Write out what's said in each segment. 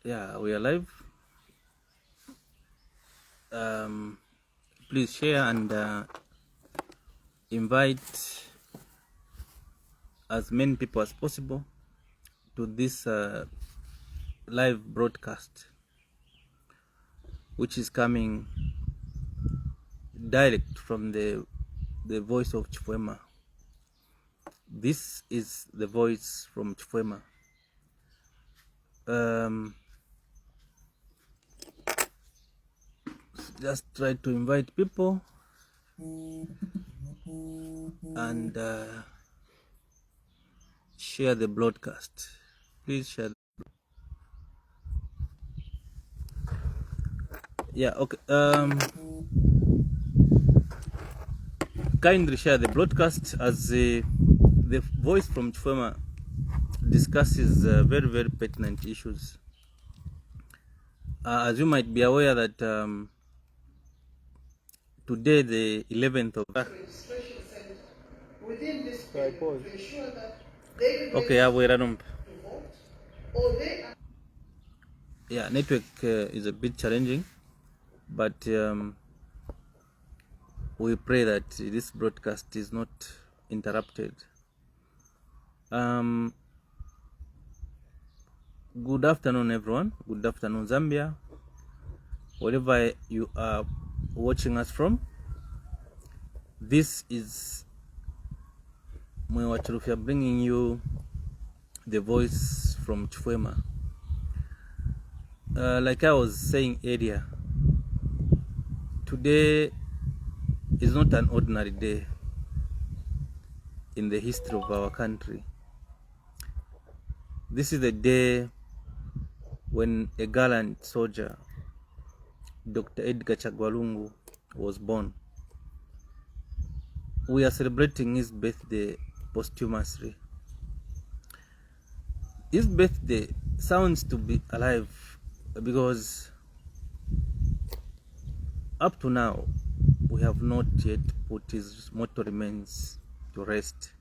Yeah, we are live. Please share and invite as many people as possible to this live broadcast, which is coming direct from the voice of Chifwema. This is the voice from Chifwema. Just try to invite people and share the broadcast. Please share. Yeah, okay. Kindly share the broadcast as the voice from Chifwema discusses very, very pertinent issues. As you might be aware that today, the 11th of registration center within this period to ensure that they okay, to vote, or they are yeah, network is a bit challenging, but we pray that this broadcast is not interrupted. Good afternoon, everyone. Good afternoon, Zambia. Wherever you are watching us from, this is Mwewachurufia bringing you the voice from Chifwema. Like I was saying earlier, today is not an ordinary day in the history of our country. This is the day when a gallant soldier, Dr. Edgar Chagwalungu, was born. We are celebrating his birthday posthumously. His birthday sounds to be alive because up to now we have not yet put his mortal remains to rest.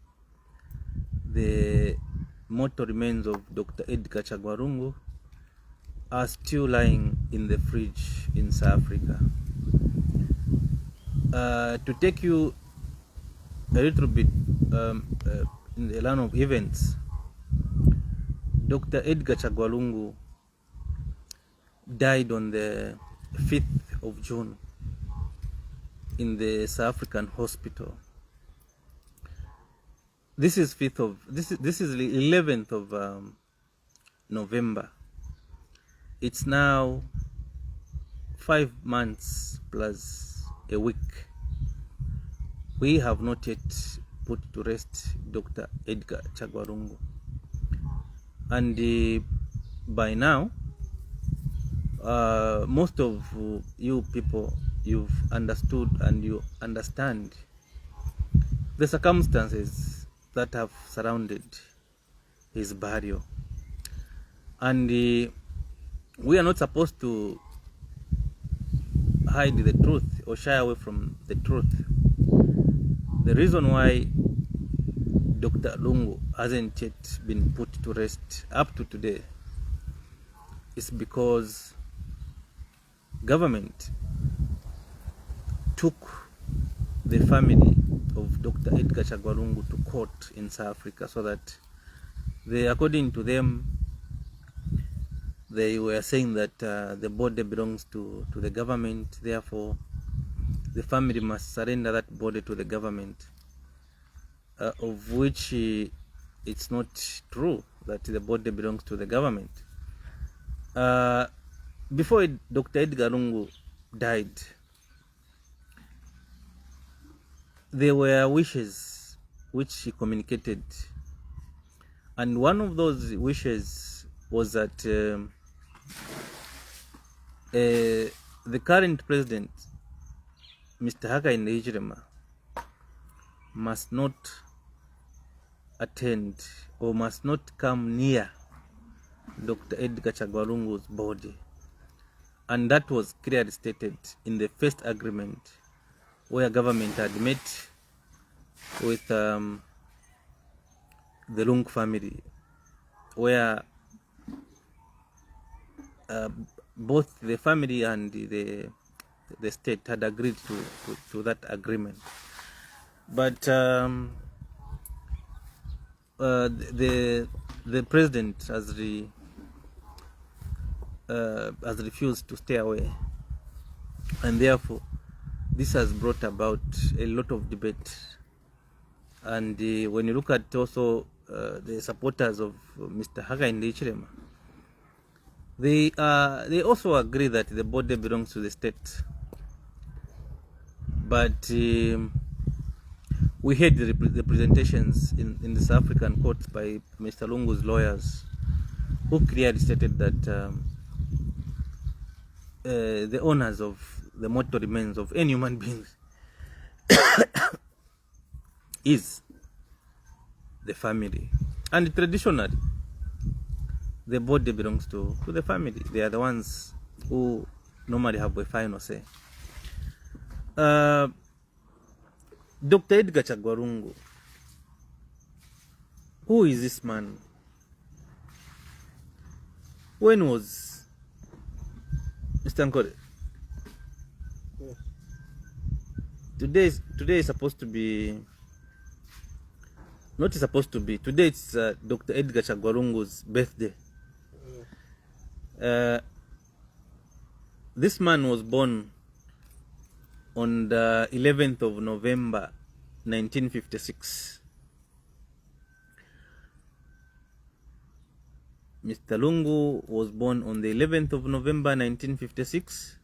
The mortal remains of Dr. Edgar Chagwalungu are still lying in the fridge in South Africa. To take you a little bit in the line of events, Dr. Edgar Chagwalungu died on the 5th of June in the South African hospital. This is the 11th of November. It's now 5 months plus a week. We have not yet put to rest Dr. Edgar Chagwalungu. And by now, most of you people, you've understood and you understand the circumstances that have surrounded his burial. And we are not supposed to hide the truth or shy away from the truth. The reason why Dr. Lungu hasn't yet been put to rest up to today is because government took the family of Dr. Edgar Chagwalungu to court in South Africa so that they, according to them, they were saying that the body belongs to the government, therefore the family must surrender that body to the government, of which it's not true that the body belongs to the government. Before Dr. Edgar Lungu died, there were wishes which he communicated, and one of those wishes was that the current president, Mr. Hakainde Hichilema, must not attend or must not come near Dr. Edgar Chagwalungu's body. And that was clearly stated in the first agreement where government had met with the Lung family, where both the family and the state had agreed to that agreement. But the president has refused to stay away, and therefore this has brought about a lot of debate. And when you look at also the supporters of Mr. Hakainde Hichilema, they also agree that the border belongs to the state. But we heard the presentations in the South African courts by Mr. Lungu's lawyers, who clearly stated that the owners of the mortal remains of any human being is the family. And traditionally, the body belongs to the family. They are the ones who normally have a final say. Dr. Edgar Chagwarungu, who is this man? When was Mr. Nkore? Today is supposed to be, not supposed to be, today it's Dr. Edgar Chagwarungu's birthday. This man was born on the 11th of November 1956. Mr. Lungu was born on the 11th of November 1956,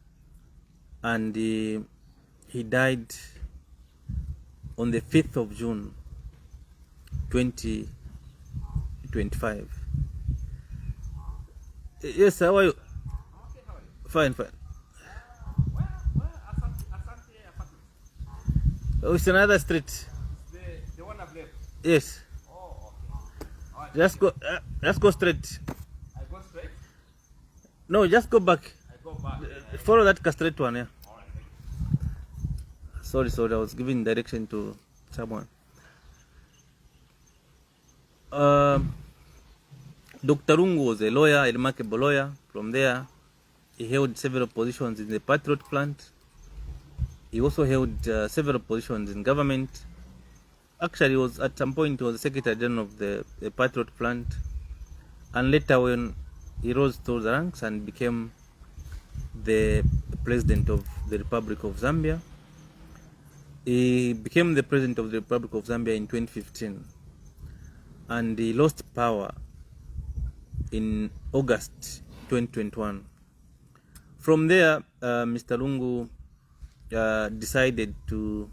and he died on the 5th of June 2025. Yes, how are you? Fine. Oh, it's another street. The one I've left? Yes. Oh, okay. Just go straight. I go straight? No, just go back. I go back. Follow that straight one, yeah. Alright, thank you. Sorry, I was giving direction to someone. Dr. Lungu was a lawyer, a remarkable lawyer. From there, he held several positions in the Patriot plant. He also held several positions in government. Actually, he was at some point was the Secretary General of the Patriot plant, and later when he rose through the ranks and became the President of the Republic of Zambia. He became the President of the Republic of Zambia in 2015, and he lost power in August 2021. From there, Mr. Lungu decided to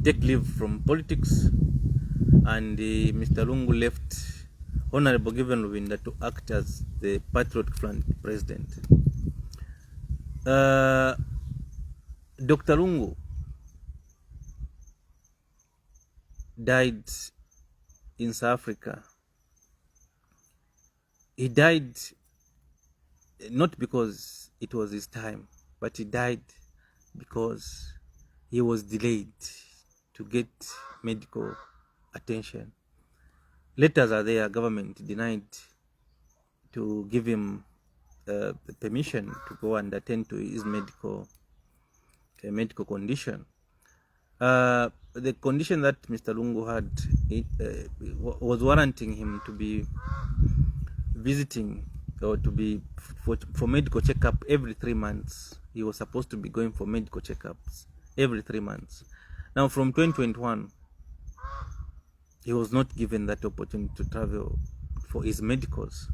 take leave from politics, and Mr. Lungu left Honorable Given Lubinda to act as the Patriot Front president. Dr. Lungu died in South Africa. He died not because it was his time, but he died because he was delayed to get medical attention. Letters are there, government denied to give him permission to go and attend to his medical condition. The condition that Mr. Lungu had was warranting him to be visiting or to be for medical checkup every 3 months. He was supposed to be going for medical checkups every 3 months. Now from 2021, he was not given that opportunity to travel for his medicals.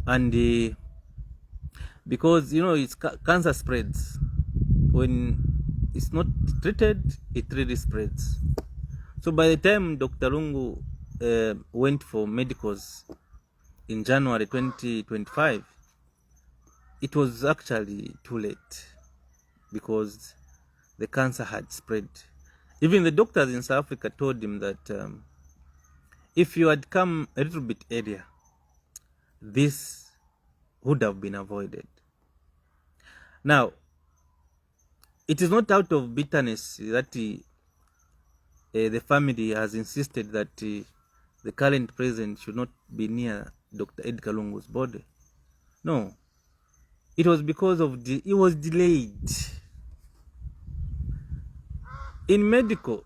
And because, you know, it's cancer spreads. When it's not treated, it really spreads. So by the time Dr. Lungu went for medicals in January 2025, it was actually too late because the cancer had spread. Even the doctors in South Africa told him that if you had come a little bit earlier, this would have been avoided. Now, it is not out of bitterness that the family has insisted that the current president should not be near Dr. Edgar Lungu's body. No, it was because of it was delayed. In medical,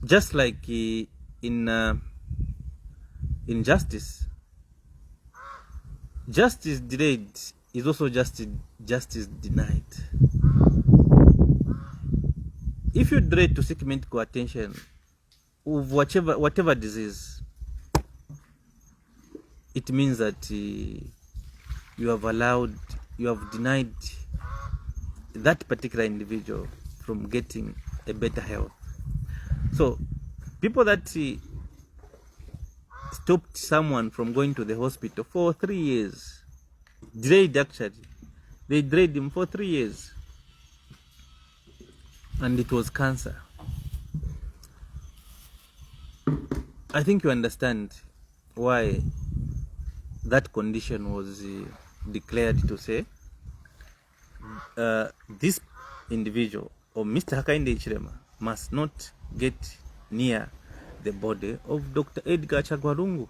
just like in justice, justice delayed is also justice denied. If you delay to seek medical attention of whatever disease, it means that you have denied that particular individual from getting a better health. So people that stopped someone from going to the hospital for 3 years, delayed actually, they delayed him for 3 years, and it was cancer. I think you understand why that condition was declared to say this individual, or Mr. Hakainde Hichilema, must not get near the body of Dr. Edgar Chagwa.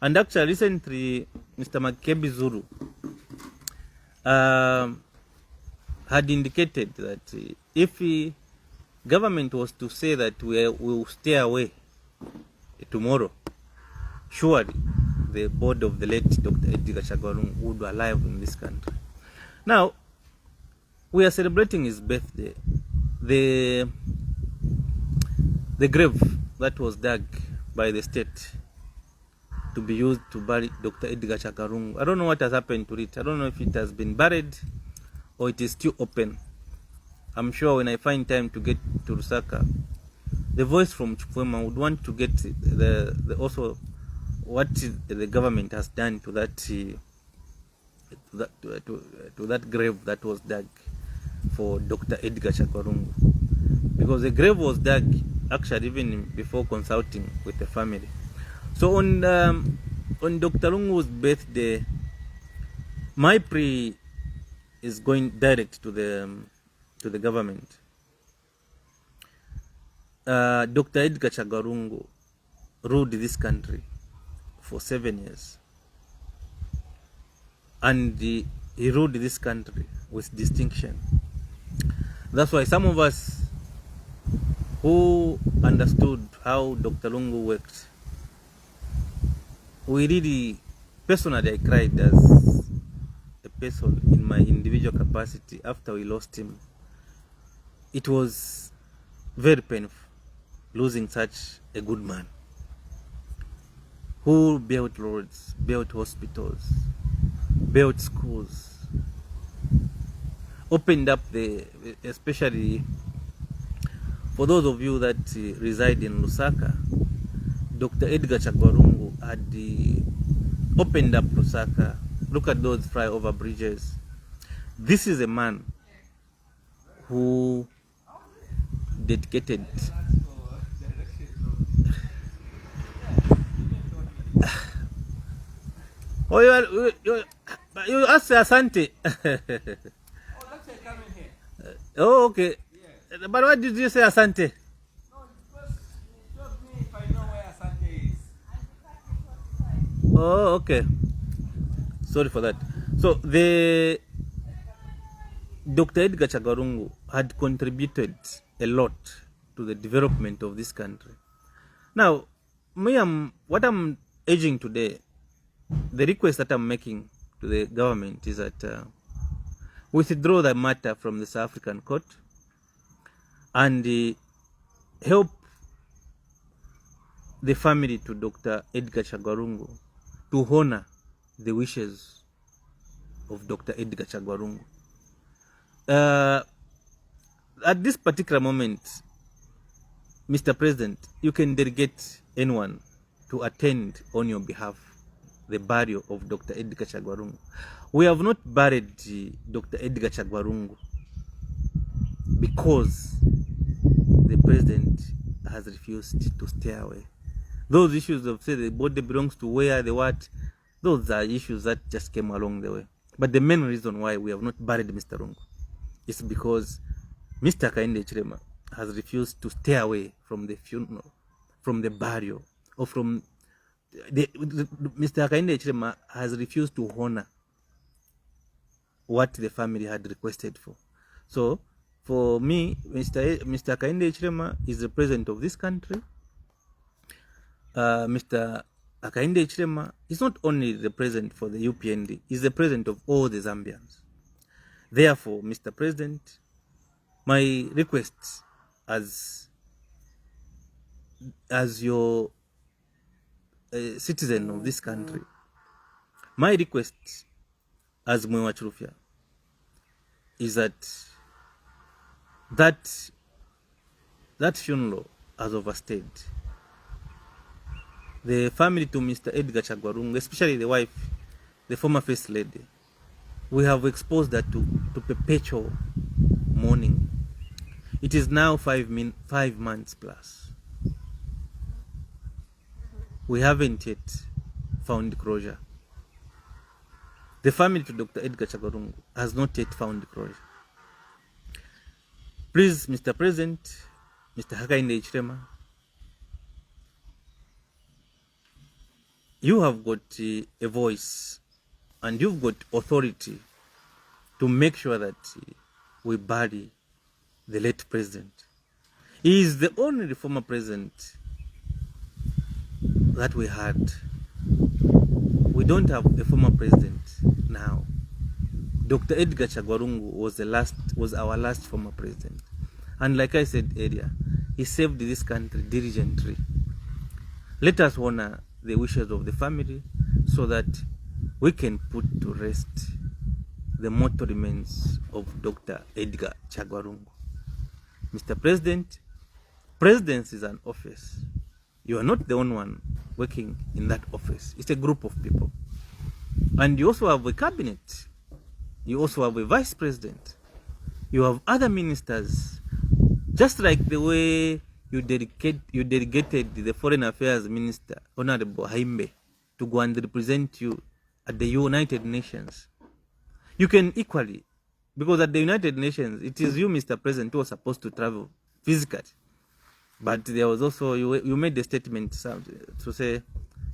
And actually recently Mr. Makebi Zuru had indicated that if government was to say that we will stay away tomorrow, surely the body of the late Dr. Edgar Chagwa would be alive in this country. Now, we are celebrating his birthday. The grave that was dug by the state to be used to bury Dr. Edgar Chagwa, I don't know what has happened to it. I don't know if it has been buried or it is still open. I'm sure when I find time to get to Lusaka, the voice from Chukwema would want to get also what the government has done to that to that grave that was dug for Dr. Edgar Chagwa, because the grave was dug actually even before consulting with the family. So on Dr. Lungu's birthday, my plea is going direct to the government. Dr. Edgar Chagwa ruled this country for 7 years, and he ruled this country with distinction. That's why some of us who understood how Dr. Lungu worked, we really, personally, I cried as a person in my individual capacity after we lost him. It was very painful losing such a good man who built roads, built hospitals, built schools, opened up especially for those of you that reside in Lusaka, Dr. Edgar Chagwa had opened up Lusaka. Look at those flyover bridges. This is a man who dedicated oh, you asked Asante. Oh, that's it coming here. Oh, okay. Yes. But why did you say Asante? No, because he told me if I know where Asante is. Oh, okay. Sorry for that. So the Dr. Edgar Chagwa had contributed a lot to the development of this country. Now, what I'm urging today, the request that I'm making to the government is that withdraw the matter from the South African court and help the family to Dr. Edgar Chagwa to honor the wishes of Dr. Edgar Chagwa. At this particular moment, Mr. President, you can delegate anyone to attend on your behalf the burial of Dr. Edgar Chagwa. We have not buried Dr. Edgar Chagwa because the president has refused to stay away. Those issues of say the body belongs to where, the what, those are issues that just came along the way. But the main reason why we have not buried Mr. Lungu is because Mr. Hakainde Hichilema has refused to stay away from the funeral, from the burial, or from Mr. Hakainde Hichilema has refused to honor what the family had requested for. So for me, Mr. Hakainde Hichilema is the president of this country. Mr. Hakainde Hichilema is not only the president for the UPND, he's the president of all the Zambians. Therefore, Mr. President, my request as your citizen of this country, my request as Mwewa Chirufya is that funeral has overstayed. The family to Mr. Edgar Chagwarungu, especially the wife, the former first lady, we have exposed that to perpetual mourning. It is now 5 months plus. We haven't yet found closure. The family to Dr. Edgar Chagwarungu has not yet found closure. Please, Mr. President, Mr. Hakainde Hichilema, you have got a voice and you've got authority to make sure that we bury the late president. He is the only former president that we had. We don't have a former president now. Dr. Edgar Chagwarungu was our last former president. And like I said earlier, he saved this country diligently. Let us honor the wishes of the family so that we can put to rest the mortal remains of Dr. Edgar Chagwarungu. Mr. President, presidency is an office. You are not the only one working in that office. It's a group of people. And you also have a cabinet. You also have a vice president. You have other ministers. Just like the way you delegated the foreign affairs minister, Honorable Haimbe, to go and represent you at the United Nations. You can equally, because at the United Nations, it is you, Mr. President, who are supposed to travel physically. But there was also, you made a statement to say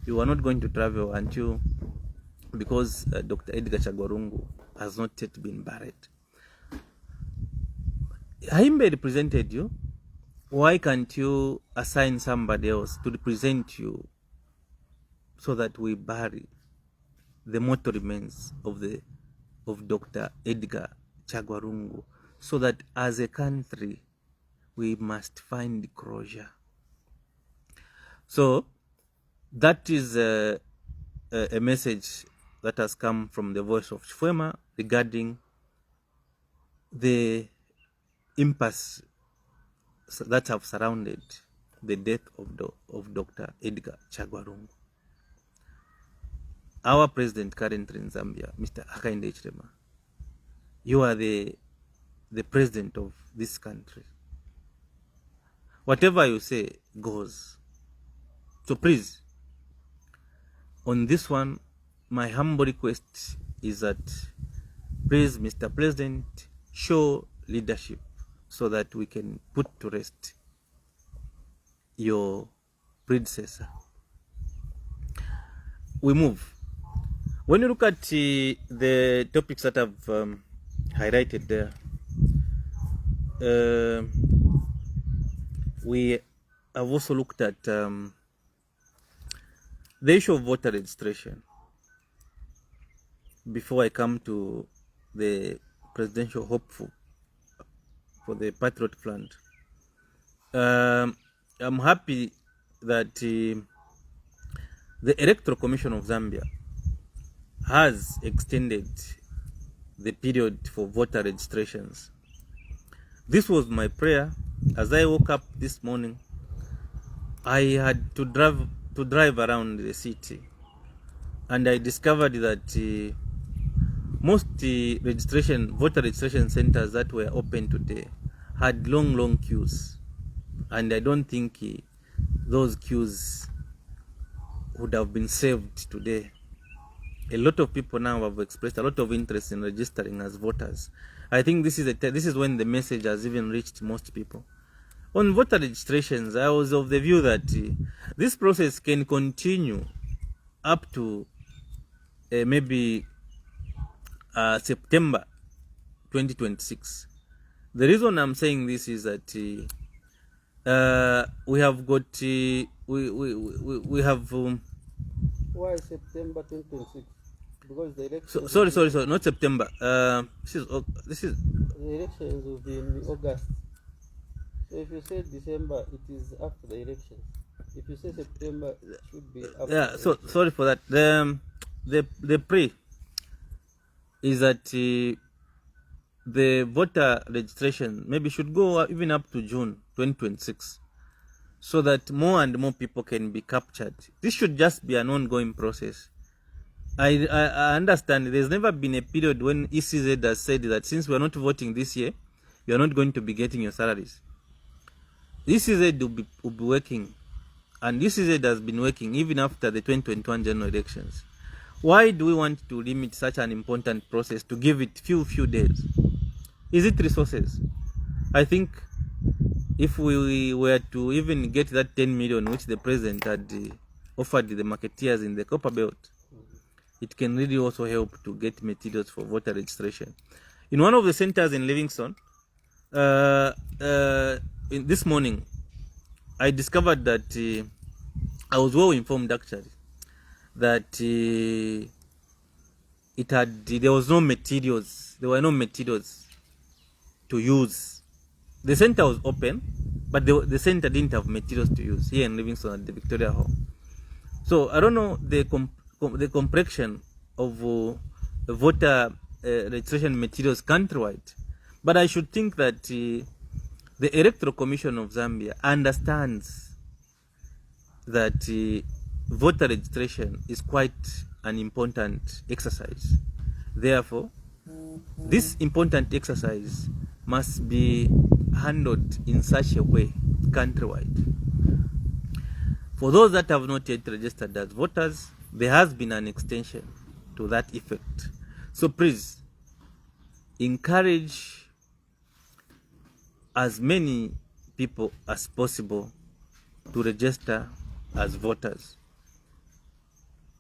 you are not going to travel until, because Dr. Edgar Chagwarungu has not yet been buried. Haimbe represented you. Why can't you assign somebody else to represent you so that we bury the mortal remains of Dr. Edgar Chagwarungu, so that as a country we must find closure? So that is a message that has come from the voice of Chifwema regarding the impasse that have surrounded the death of Dr. Edgar Chagwarungu. Our president currently in Zambia, Mr. Hakainde Hichilema, you are the president of this country. Whatever you say goes. So please, on this one, my humble request is that, please, Mr. President, show leadership so that we can put to rest your predecessor. We move. When you look at the topics that I've highlighted there, we have also looked at the issue of voter registration. Before I come to the presidential hopeful for the Patriot Fund, I'm happy that the Electoral Commission of Zambia has extended the period for voter registrations. This was my prayer. As I woke up this morning, I had to drive around the city, and I discovered that most voter registration centers that were open today had long queues, and I don't think those queues would have been saved today. A lot of people now have expressed a lot of interest in registering as voters. I think this is when the message has even reached most people. On voter registrations, I was of the view that this process can continue up to maybe September 2026. The reason I'm saying this is that we have got we have Why September 2026? Because the elections. Sorry, not September. This is the elections will be in August. So if you say December, it is after the elections. If you say September, it should be after. Yeah. So sorry for that. The pre is that the voter registration maybe should go even up to June 2026, so that more and more people can be captured. This should just be an ongoing process. I understand there's never been a period when ECZ has said that since we are not voting this year, you are not going to be getting your salaries. ECZ will be working, and ECZ has been working even after the 2021 general elections. Why do we want to limit such an important process to give it few days? Is it resources? I think if we were to even get that 10 million which the president had offered the marketeers in the Copper Belt, it can really also help to get materials for voter registration. In one of the centers in Livingston, this morning, I discovered that I was well informed actually that there was no materials. There were no materials to use. The center was open, but the center didn't have materials to use here in Livingston at the Victoria Hall. So I don't know the complexion of the voter registration materials countrywide, but I should think that the Electoral Commission of Zambia understands that voter registration is quite an important exercise. Therefore, this important exercise must be handled in such a way countrywide. For those that have not yet registered as voters, there has been an extension to that effect. So please encourage as many people as possible to register as voters.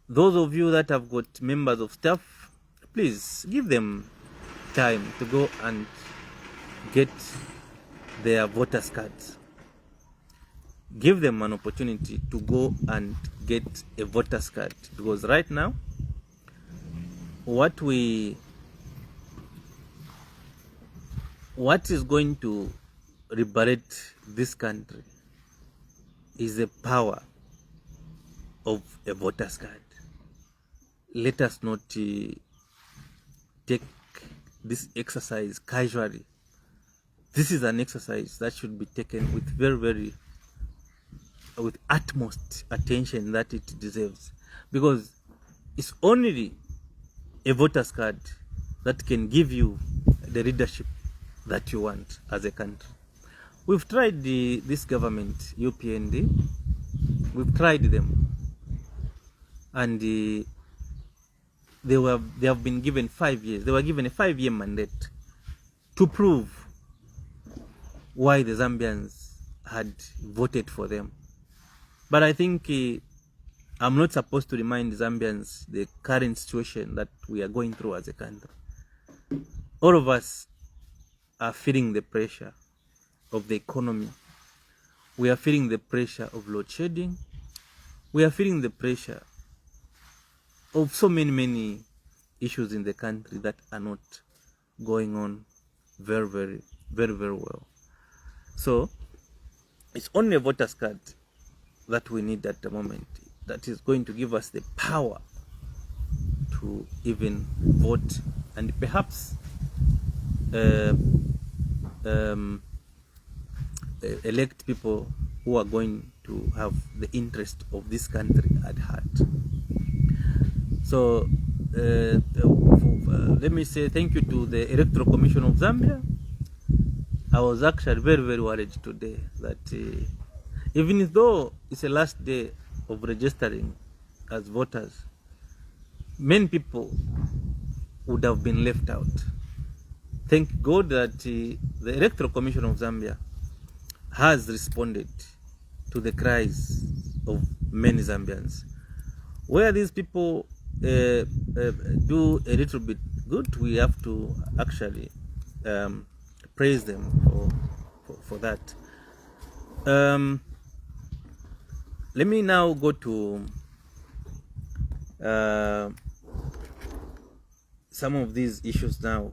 Those of you that have got members of staff, please give them time to go and get their voters cards. Give them an opportunity to go and get a voter's card, because right now what is going to liberate this country is the power of a voter's card. Let us not take this exercise casually. This is an exercise that should be taken with with utmost attention that it deserves, because it's only a voter's card that can give you the leadership that you want as a country. We've tried this government, UPND, we've tried them, and they have been given 5 years. They were given a 5-year mandate to prove why the Zambians had voted for them. But I think I'm not supposed to remind Zambians the current situation that we are going through as a country. All of us are feeling the pressure of the economy. We are feeling the pressure of load shedding. We are feeling the pressure of so many issues in the country that are not going on very well. So it's only a voter's card that we need at the moment that is going to give us the power to even vote and perhaps elect people who are going to have the interest of this country at heart. So let me say thank you to the Electoral Commission of Zambia. I was actually very worried today that even though it's the last day of registering as voters, many people would have been left out. Thank God that the Electoral Commission of Zambia has responded to the cries of many Zambians. Where these people do a little bit good. We have to actually praise them for that. Let me now go to some of these issues now,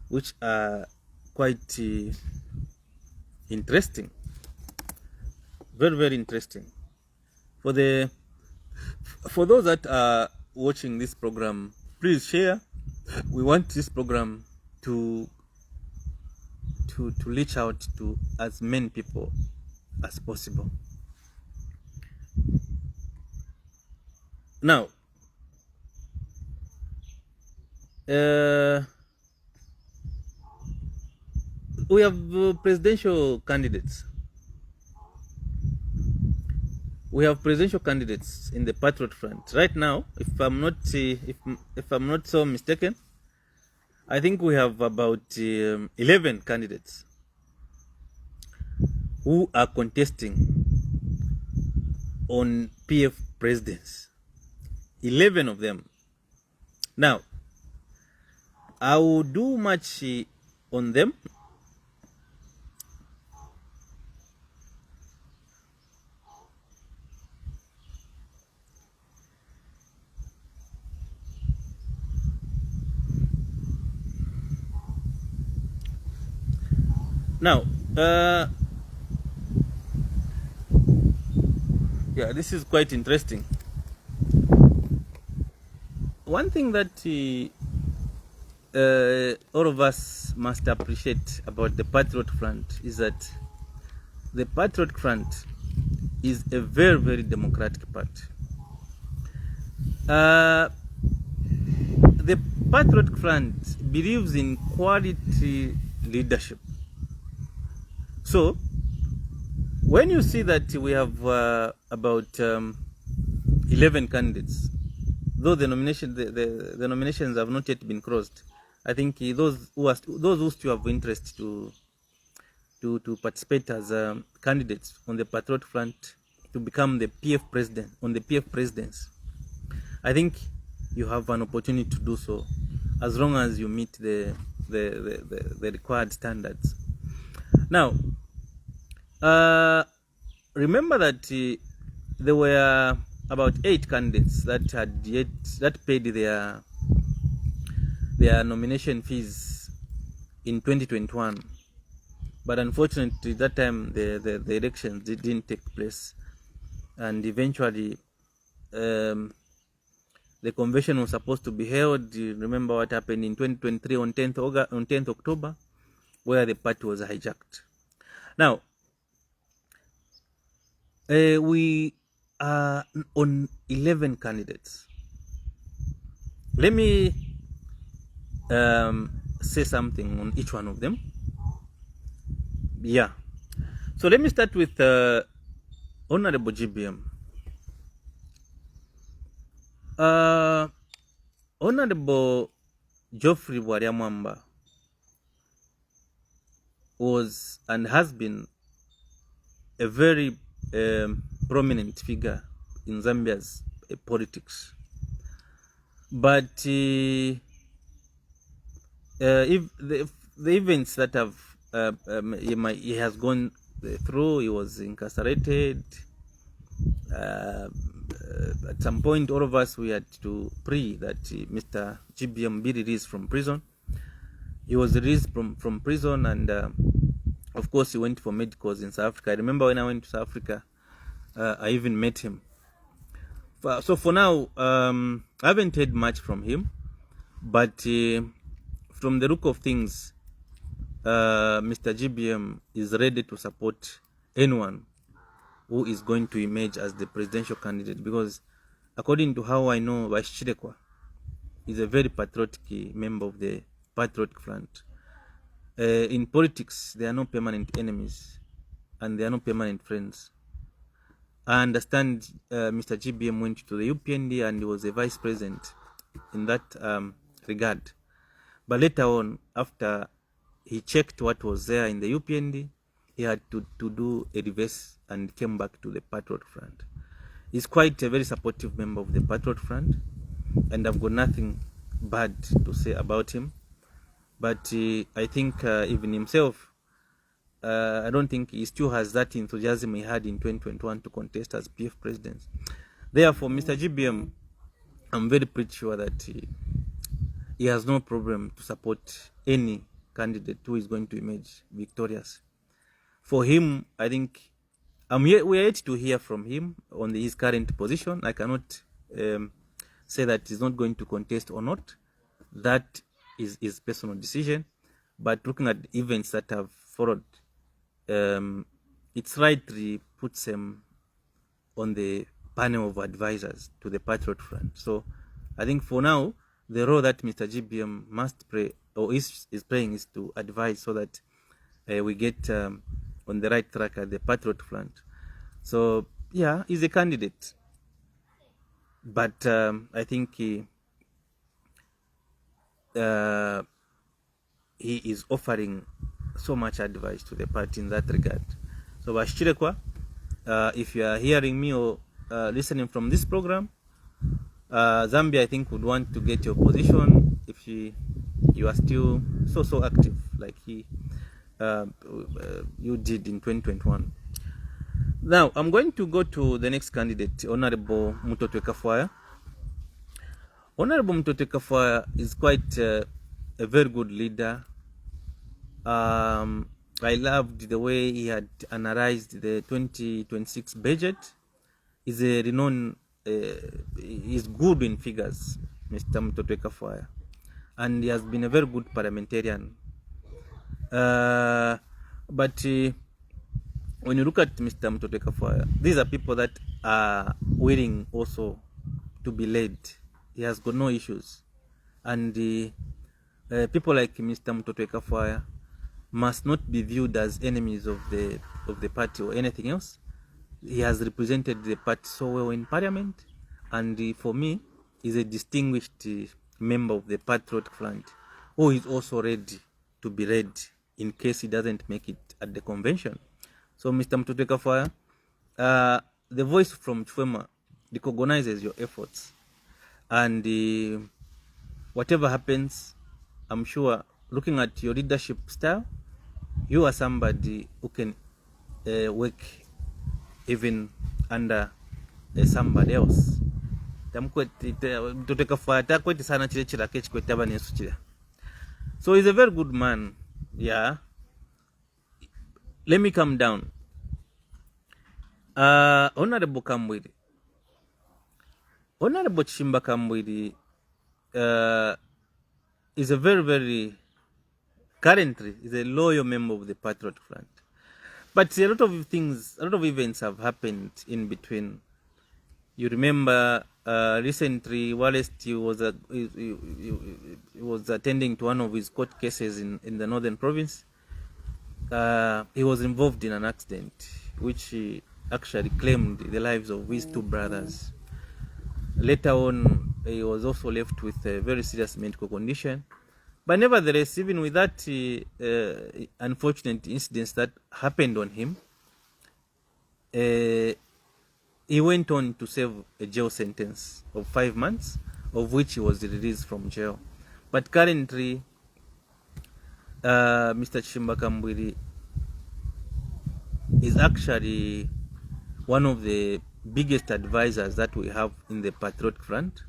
which are quite interesting, very interesting. For those that are watching this program, please share. We want this program to reach out to as many people as possible. Now, we have presidential candidates. We have presidential candidates in the Patriot Front right now. If I'm not so mistaken, I think we have about 11 candidates who are contesting on PF presidents. 11 of them. Now, I will do much on them. Now, yeah, this is quite interesting. One thing that all of us must appreciate about the Patriot Front is that the Patriot Front is a very democratic party. The Patriot Front believes in quality leadership. So, when you see that we have about 11 candidates, though the nominations have not yet been closed, I think those who still have interest to participate as candidates on the Patriot Front to become the PF president on the PF presidents, I think you have an opportunity to do so, as long as you meet the required standards. Now, remember that there were about 8 candidates that paid their nomination fees in 2021, but unfortunately that time the elections didn't take place, and eventually the convention was supposed to be held. You remember what happened in 2023 on 10th October, where the party was hijacked. Now, we are on 11 candidates. Let me say something on each one of them. Yeah. So let me start with Honorable GBM. Honorable Geoffrey Bwariamwamba was and has been a very prominent figure in Zambia's politics. But if the events that have he has gone through, he was incarcerated. At some point, all of us, we had to pray that Mr. GBM be released from prison. He was released from prison, and of course, he went for medicals in South Africa. I remember when I went to South Africa, I even met him. So for now, I haven't heard much from him, but from the look of things, Mr. GBM is ready to support anyone who is going to emerge as the presidential candidate, because according to how I know, Vice Chidekwa is a very patriotic member of the Patriotic Front. In politics, there are no permanent enemies and there are no permanent friends. I understand Mr. GBM went to the UPND and he was a vice president in that regard. But later on, after he checked what was there in the UPND, he had to do a reverse and came back to the Patriot Front. He's quite a very supportive member of the Patriot Front, and I've got nothing bad to say about him. But I think even himself, I don't think he still has that enthusiasm he had in 2021 to contest as PF president. Therefore, Mr. GBM, I'm very pretty sure that he has no problem to support any candidate who is going to emerge victorious. For him, I think we are yet to hear from him on his current position. I cannot say that he's not going to contest or not. That is his personal decision. But looking at the events that have followed, it's rightly puts him on the panel of advisors to the Patriot Front. So I think for now, the role that Mr. GBM must play or is playing is to advise so that we get on the right track at the Patriot Front. So yeah, he's a candidate, but I think he is offering so much advice to the party in that regard. So Bashirekwa, if you are hearing me or listening from this program, Zambia, I think, would want to get your position if you are still so active like you did in 2021. Now, I'm going to go to the next candidate, Honorable Mutotwe Kafwaya. Honorable Mutotwe Kafwaya is quite a very good leader. I loved the way he had analyzed the 2026 budget. He's a renowned, he's good in figures, Mr. Mutotwe Kafwaya. And he has been a very good parliamentarian. But when you look at Mr. Mutotwe Kafwaya, these are people that are willing also to be led. He has got no issues. And people like Mr. Mutotwe Kafwaya must not be viewed as enemies of the party or anything else. He has represented the party so well in parliament, and for me, is a distinguished member of the Patriot Front who is also ready to be read in case he doesn't make it at the convention. So, Mr. Mutotwe Kafwaya, the voice from Chwema recognizes your efforts, and whatever happens, I'm sure, looking at your leadership style, you are somebody who can work even under somebody else. So he's a very good man. Yeah. Let me come down. Honorable Kambwiri. Honorable Chimba Kambwiri is a very currently is a loyal member of the Patriot Front. But a lot of events have happened in between. You remember recently, whilst he was attending to one of his court cases in the northern province, he was involved in an accident which actually claimed the lives of his two brothers. Later on, he was also left with a very serious medical condition. But nevertheless, even with that unfortunate incidents that happened on him, he went on to serve a jail sentence of 5 months, of which he was released from jail. But currently, Mr. Chimba Kambwiri is actually one of the biggest advisors that we have in the Patriot Front.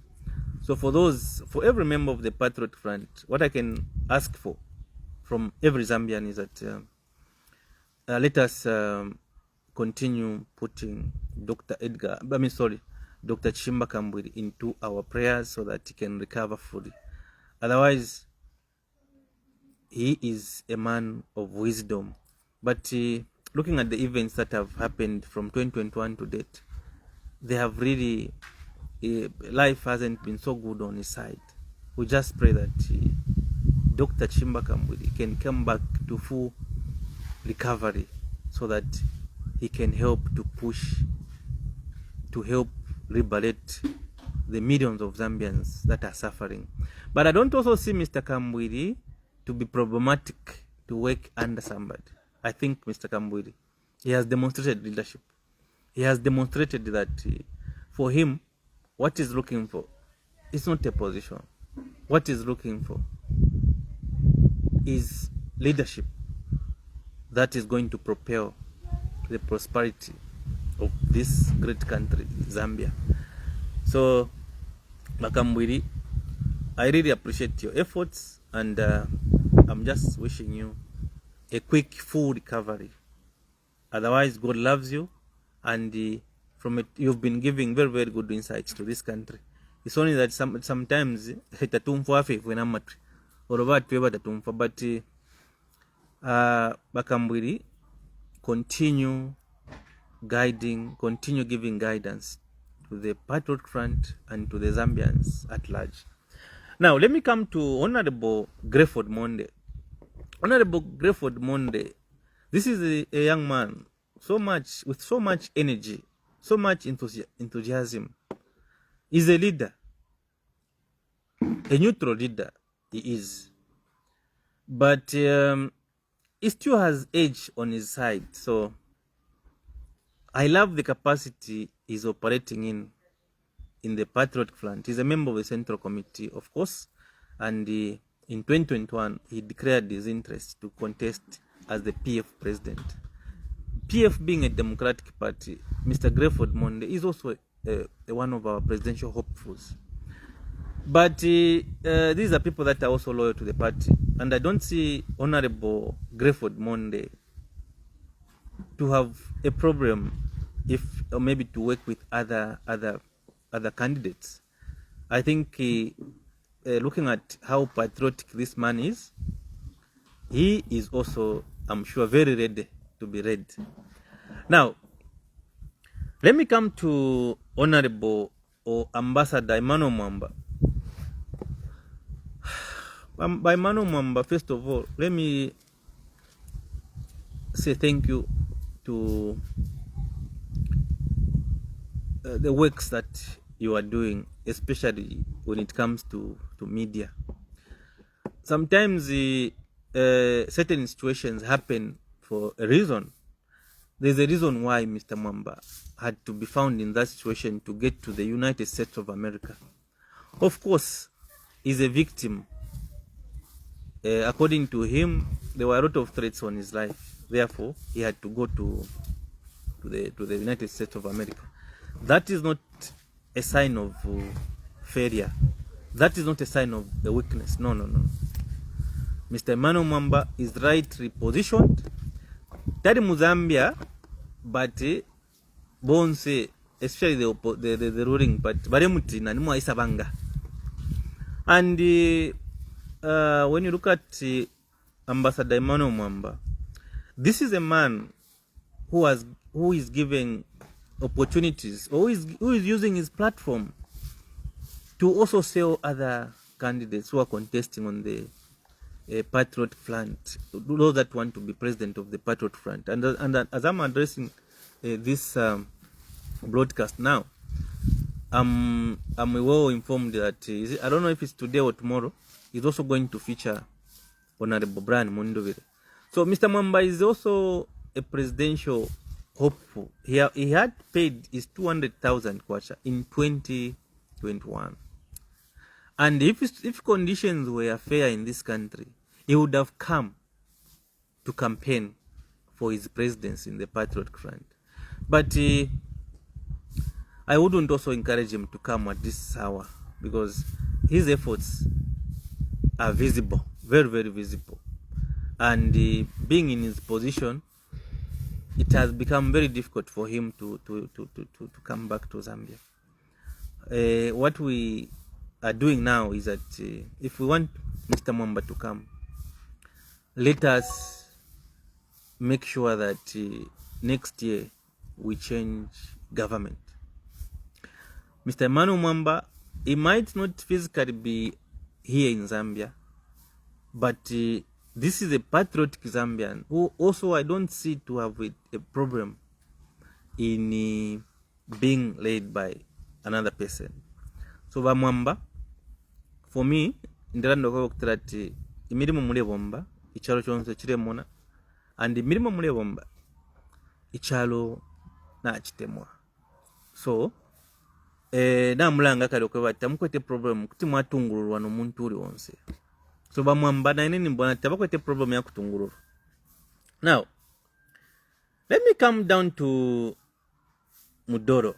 So for every member of the Patriot Front, what I can ask for from every Zambian is that let us continue putting Dr. Chimba Kambwiri into our prayers so that he can recover fully. Otherwise, he is a man of wisdom. But looking at the events that have happened from 2021 to date, they have really, life hasn't been so good on his side. We just pray that Dr. Chimba Kambwiri can come back to full recovery so that he can help to help liberate the millions of Zambians that are suffering. But I don't also see Mr. Kambwiri to be problematic to work under somebody. I think Mr. Kambwiri, he has demonstrated leadership. He has demonstrated that for him, what he's looking for is not a position. what he's looking for is leadership that is going to propel the prosperity of this great country, Zambia. So, Makambwiri, I really appreciate your efforts, and I'm just wishing you a quick, full recovery. Otherwise, God loves you, and from it, you've been giving very, very good insights to this country. It's only that sometimes but Bakambwiri, continue guiding, continue giving guidance to the Patriot Front and to the Zambians at large. Now, let me come to Honorable Grefford Monde. Honorable Grefford Monde, this is a young man with so much energy, so much enthusiasm. He's a leader, a neutral leader he is. But he still has age on his side. So I love the capacity he's operating in the Patriot Front. He's a member of the Central Committee, of course, and in 2021 he declared his interest to contest as the PF president. PF being a democratic party, Mr. Grefford Monde is also one of our presidential hopefuls. But these are people that are also loyal to the party, and I don't see Honorable Grefford Monde to have a problem or maybe to work with other candidates. I think looking at how patriotic this man is, he is also, I'm sure, very ready to be read. Now, let me come to Honorable or Ambassador Emmanuel Mwamba. By Emmanuel Mwamba, first of all, let me say thank you to the works that you are doing, especially when it comes to media. Sometimes certain situations happen for a reason. There's a reason why Mr. Mwamba had to be found in that situation to get to the United States of America. Of course, he's a victim. According to him, there were a lot of threats on his life. Therefore, he had to go to the United States of America. That is not a sign of failure. That is not a sign of a weakness. No. Mr. Emmanuel Mwamba is rightly positioned. Tari Muzambia, but bonse, especially the ruling party, baremuti na nimu aisabanga. And when you look at Ambassador Emmanuel Mwamba, this is a man who is giving opportunities, or who is using his platform to also sell other candidates who are contesting on the Patriot Front, those that want to be president of the Patriot Front. And as I'm addressing this broadcast now, I'm well informed that I don't know if it's today or tomorrow, he's also going to feature Honorable Brian Munduvire. So Mr. Mwamba is also a presidential hopeful. He had paid his 200,000 kwacha in 2021. And if conditions were fair in this country, he would have come to campaign for his presidency in the Patriot Front. But I wouldn't also encourage him to come at this hour, because his efforts are visible, very, very visible. And being in his position, it has become very difficult for him to come back to Zambia. What we are doing now is that if we want Mr. Mwamba to come, let us make sure that next year we change government. Mr. Emmanuel Mwamba, he might not physically be here in Zambia, but this is a patriotic Zambian who also I don't see to have a problem in being led by another person. So Mwamba, for me, ndilando kwa kutirati imirimo mule bomba ichalo chonse chiremona, and imirimo mule bomba ichalo na chitemwa. So namulanga kale okwebata mukwete problem kuti mwatungululwa n'omuntu uli wonse so bamwamba naine nimbona tabakwete problem ya kutungululwa. Now let me come down to Mudolo.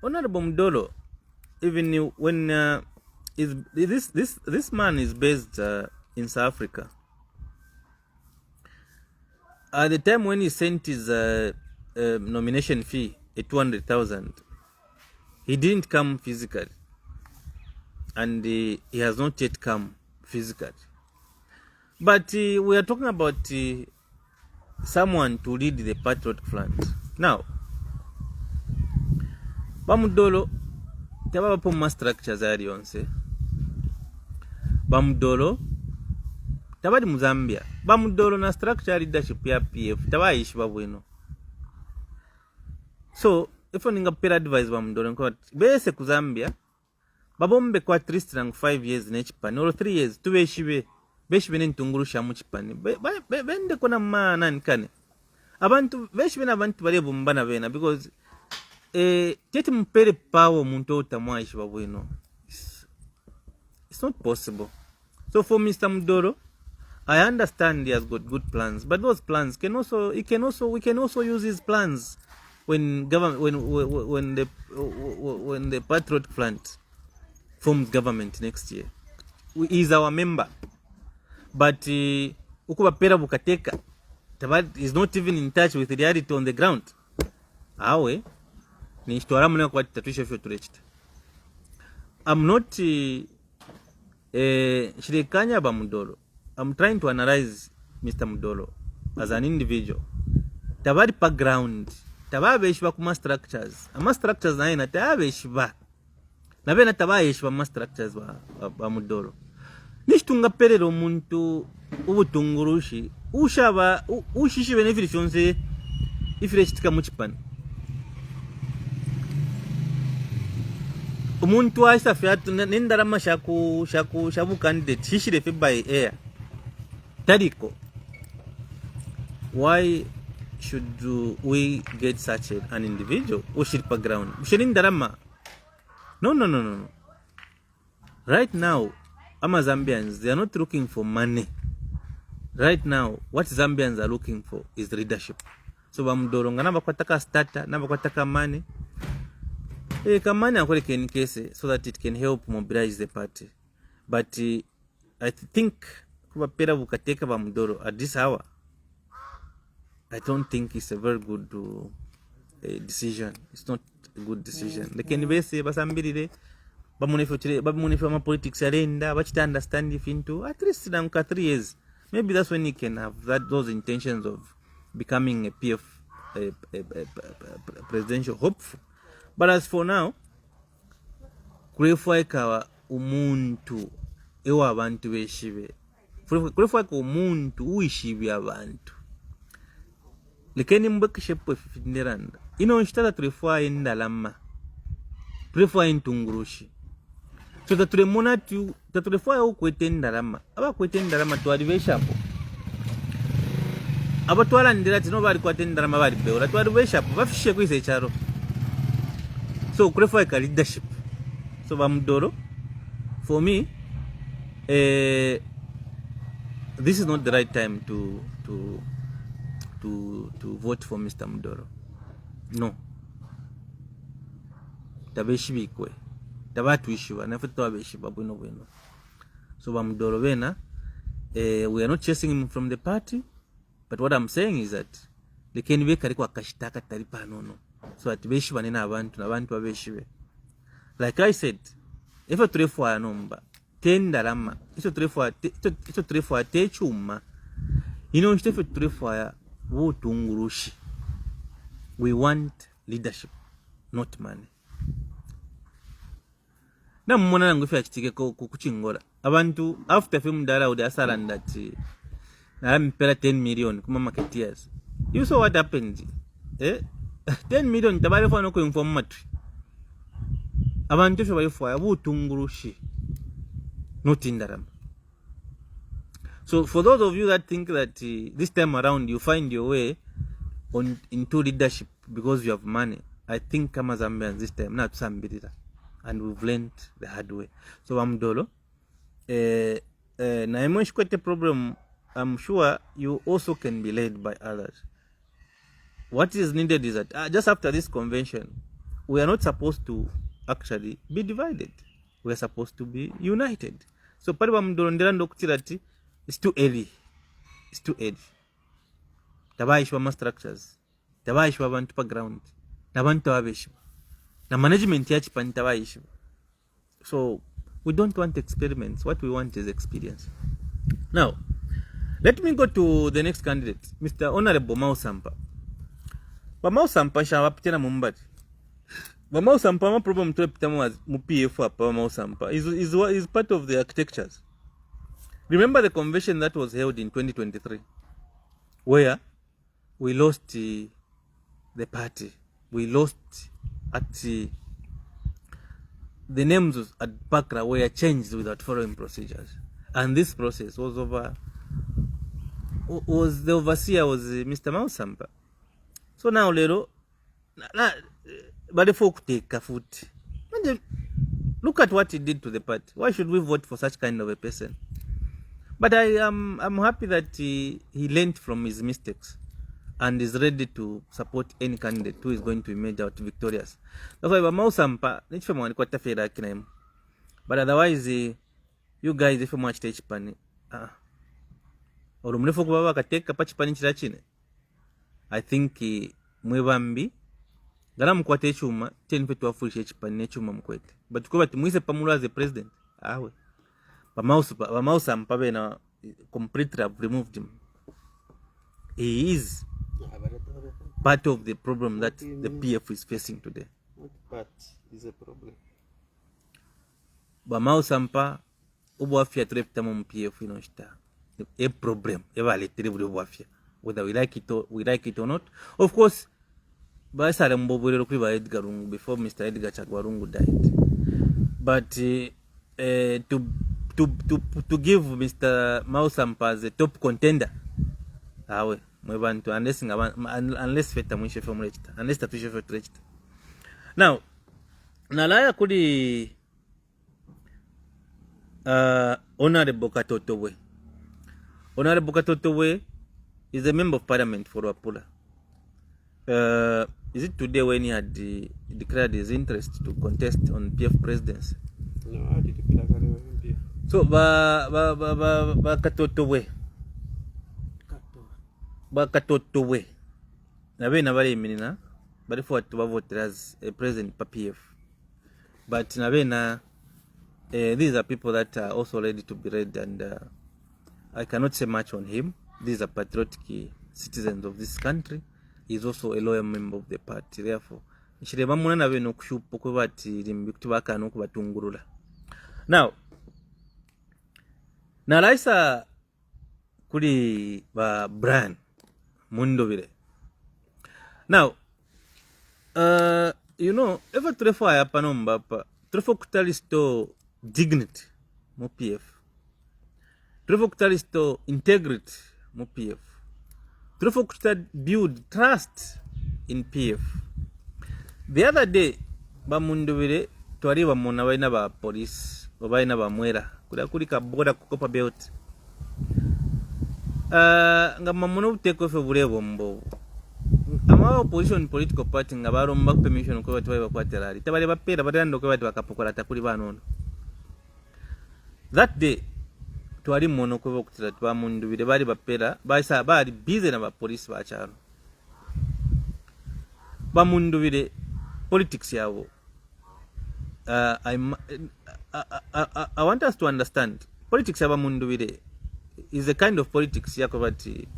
Honorable Mudolo, even when this man is based in South Africa. At the time when he sent his nomination fee at 200,000, he didn't come physically, and he has not yet come physically. But we are talking about someone to lead the Patriot Front. Now, Bamudolo, taba bapo structures ari yonse. Bamudolo, taba di Muzambia. Bamudolo na structure leadership ya PF, taba ishi babwino. So, if you need a advice Bamudolo, bese ku Zambia, babombe kwa at least 5 years in Chipani, or 3 years, tu beshibe n'entungurusha mu Chipani. Bende kona mana nkane. Abantu, beshibe n'abantu bali bumbana bena, because tete mpere power muntu otamwa ishi babwino. It's not possible. So for Mr. Mudolo, I understand he has got good plans, but those plans we can also use his plans when the Patriot Front forms government next year. He is our member, but ukuba pera bukateka, is not even in touch with reality on the ground. Awe ni histoire mwana kwa tatuisha fyo turechita. I'm not shirikanya ba Mudolo. I'm trying to analyze Mr. Mudolo as an individual. Tabari background, tababe ishba kuma structures. Ama structures na ina tababe ishba. Na bena tababe ishba ma structures ba Mudolo. Nishtunga perero muntu ubutungurushi. Ushishi benefit fyonse ifire chitika mu Chipani. Umuntu aisa fiatu nindarama shabu candidate shishire fi by air. Tariko, why should we get such an individual? Ushirpa ground. Ushirindarama. No. Right now, Zambians, they are not looking for money. Right now, what Zambians are looking for is leadership. So Bamudolo naba kwataka starter, naba kwataka money. Kamani akwele in case so that it can help mobilize the party. But I think pera bukateka Bamudolo at this hour, I don't think it's a very good decision. It's not a good decision. They can be say basambirire bamunifu ma politics arenda bachita understand if into at least 3 years. Maybe that's when he can have those intentions of becoming a PF presidential hopeful. But as for now, kurefuaika umuntu ewa abantu beshibe. Kurefuaika umuntu uishibi abantu. Lekeni mbekishe po fifinderanda. Ino nshitata turefua indalama. Turefua intungurushi. So taturemona taturefua ukwete indalama. Aba kwete indalama tuwaribesha po. Aba tuwala ndira tino bari kwete indalama bari beura. Tuwaribesha po. Bafishe kuise charo. So kurefuaika leadership. So Bamudolo, for me, this is not the right time to vote for Mr. Mudolo. No. Tabeshi kwe. Tabatu ishiwa. Nafutu wabeshiwa bueno. So Bamudolo bena, we are not chasing him from the party, but what I'm saying is that lekeni beka rikwa kashitaka taripa nono. So atibeshiwa nina abantu wabeshiwe. Like I said, if a trefua number 10 darama, it's a trefua techuma. You know, if a trefua wotungurushi. We want leadership, not money. Na mmona nangu fi achitike kukuchingola. Abantu after film dara ude asalan that na mpera 10 million kuma marketeers. You saw what happened? 10 million tabale fano ko inform matri. Abantu fe bali fwa butungurushi. Not in daram. So for those of you that think that this time around you find your way into leadership because you have money, I think kama Zambians this time not sambirira, and we've learned the hard way. So amdolo na emwe problem, I'm sure you also can be led by others. What is needed is that just after this convention, we are not supposed to actually be divided. We are supposed to be united. So pali bamdolondera ndokutirati it's too early. It's too early. Tabayishwa ma structures. Tabayishwa abantu pa ground. Nabantu abeshwa. Na management yachi pani tabayishwa. So we don't want experiments. What we want is experience. Now, let me go to the next candidate, Mr. Honorable Mausampa. Bamausampa shawapitena mumbati. Bamausampa ma problem tuepita mu PF apa Bamausampa is part of the architectures. Remember the convention that was held in 2023, where we lost the party. We lost at the names at Bakra were changed without following procedures, and this process was the overseer was Mr. Mausampa. So now lero but if folk take a foot, look at what he did to the party. Why should we vote for such kind of a person? But I'm happy that he learned from his mistakes and is ready to support any candidate who is going to emerge out victorious. That's why Mausampa nichifema kwa tafera kina. But otherwise you guys if you watch the chipani or mrefu kwa kateka pachipani chirachine, I think mwebambi gara mkwate chuma tenpe tuafurishe chipani ne chuma mkwete. But kwa bati mwise pamulu as a president awe Bamausampa bena completely have removed him. He is part of the problem that the PF is facing today. What part is a problem? Bamausampa ubwafya turepita mu PF inoshita a problem evaletire buri ubwafya, whether we like it or not. Of course basare mbobulero kuri ba Edgar Lungu before Mr. Edgar Chagwarungu died, but to give Mr. Mausampa as a top contender awe mwebantu unless feta mwishe from register, unless tatushe for register. Now nalaya kuli Honorable Katotobwe. Honorable Katotobwe is a member of parliament for Wapula. Is it today when he had declared his interest to contest on PF presidency? No, I did declare PF. So ba Katotobwe nabe nabali minina bali for to vote as a president pa PF, but nabe na these are people that are also ready to be read, and I cannot say much on him. These are patriotic citizens of this country. He is also a loyal member of the party. Therefore nshireba muna nabe no kushupo ko bati limbikutubaka no kubatungurula. Now nalaisa kuli ba Brian Mundovile. Now you know, ever trefo ayapa nomba pa trefo kutalisto dignity mu PF, trefo kutalisto integrity mu PF, trefo kutal build trust in PF. The other day ba Mundovile twali bamona baina ba police baina ba mwera kuli ka boda kukopa belt nga mamuno uteko fe bulebo mbo ama opposition political party nga baromba permission ko bati bakwaterali tabale bapera batando ko bati bakapokola takuli banono. That day twali mono ko bakutira twa Mundubire bali bapera basa bali busy na ba police ba charo ba Mundubire politics yabo. I want us to understand politics yaba Mundubire is a kind of politics yakobati.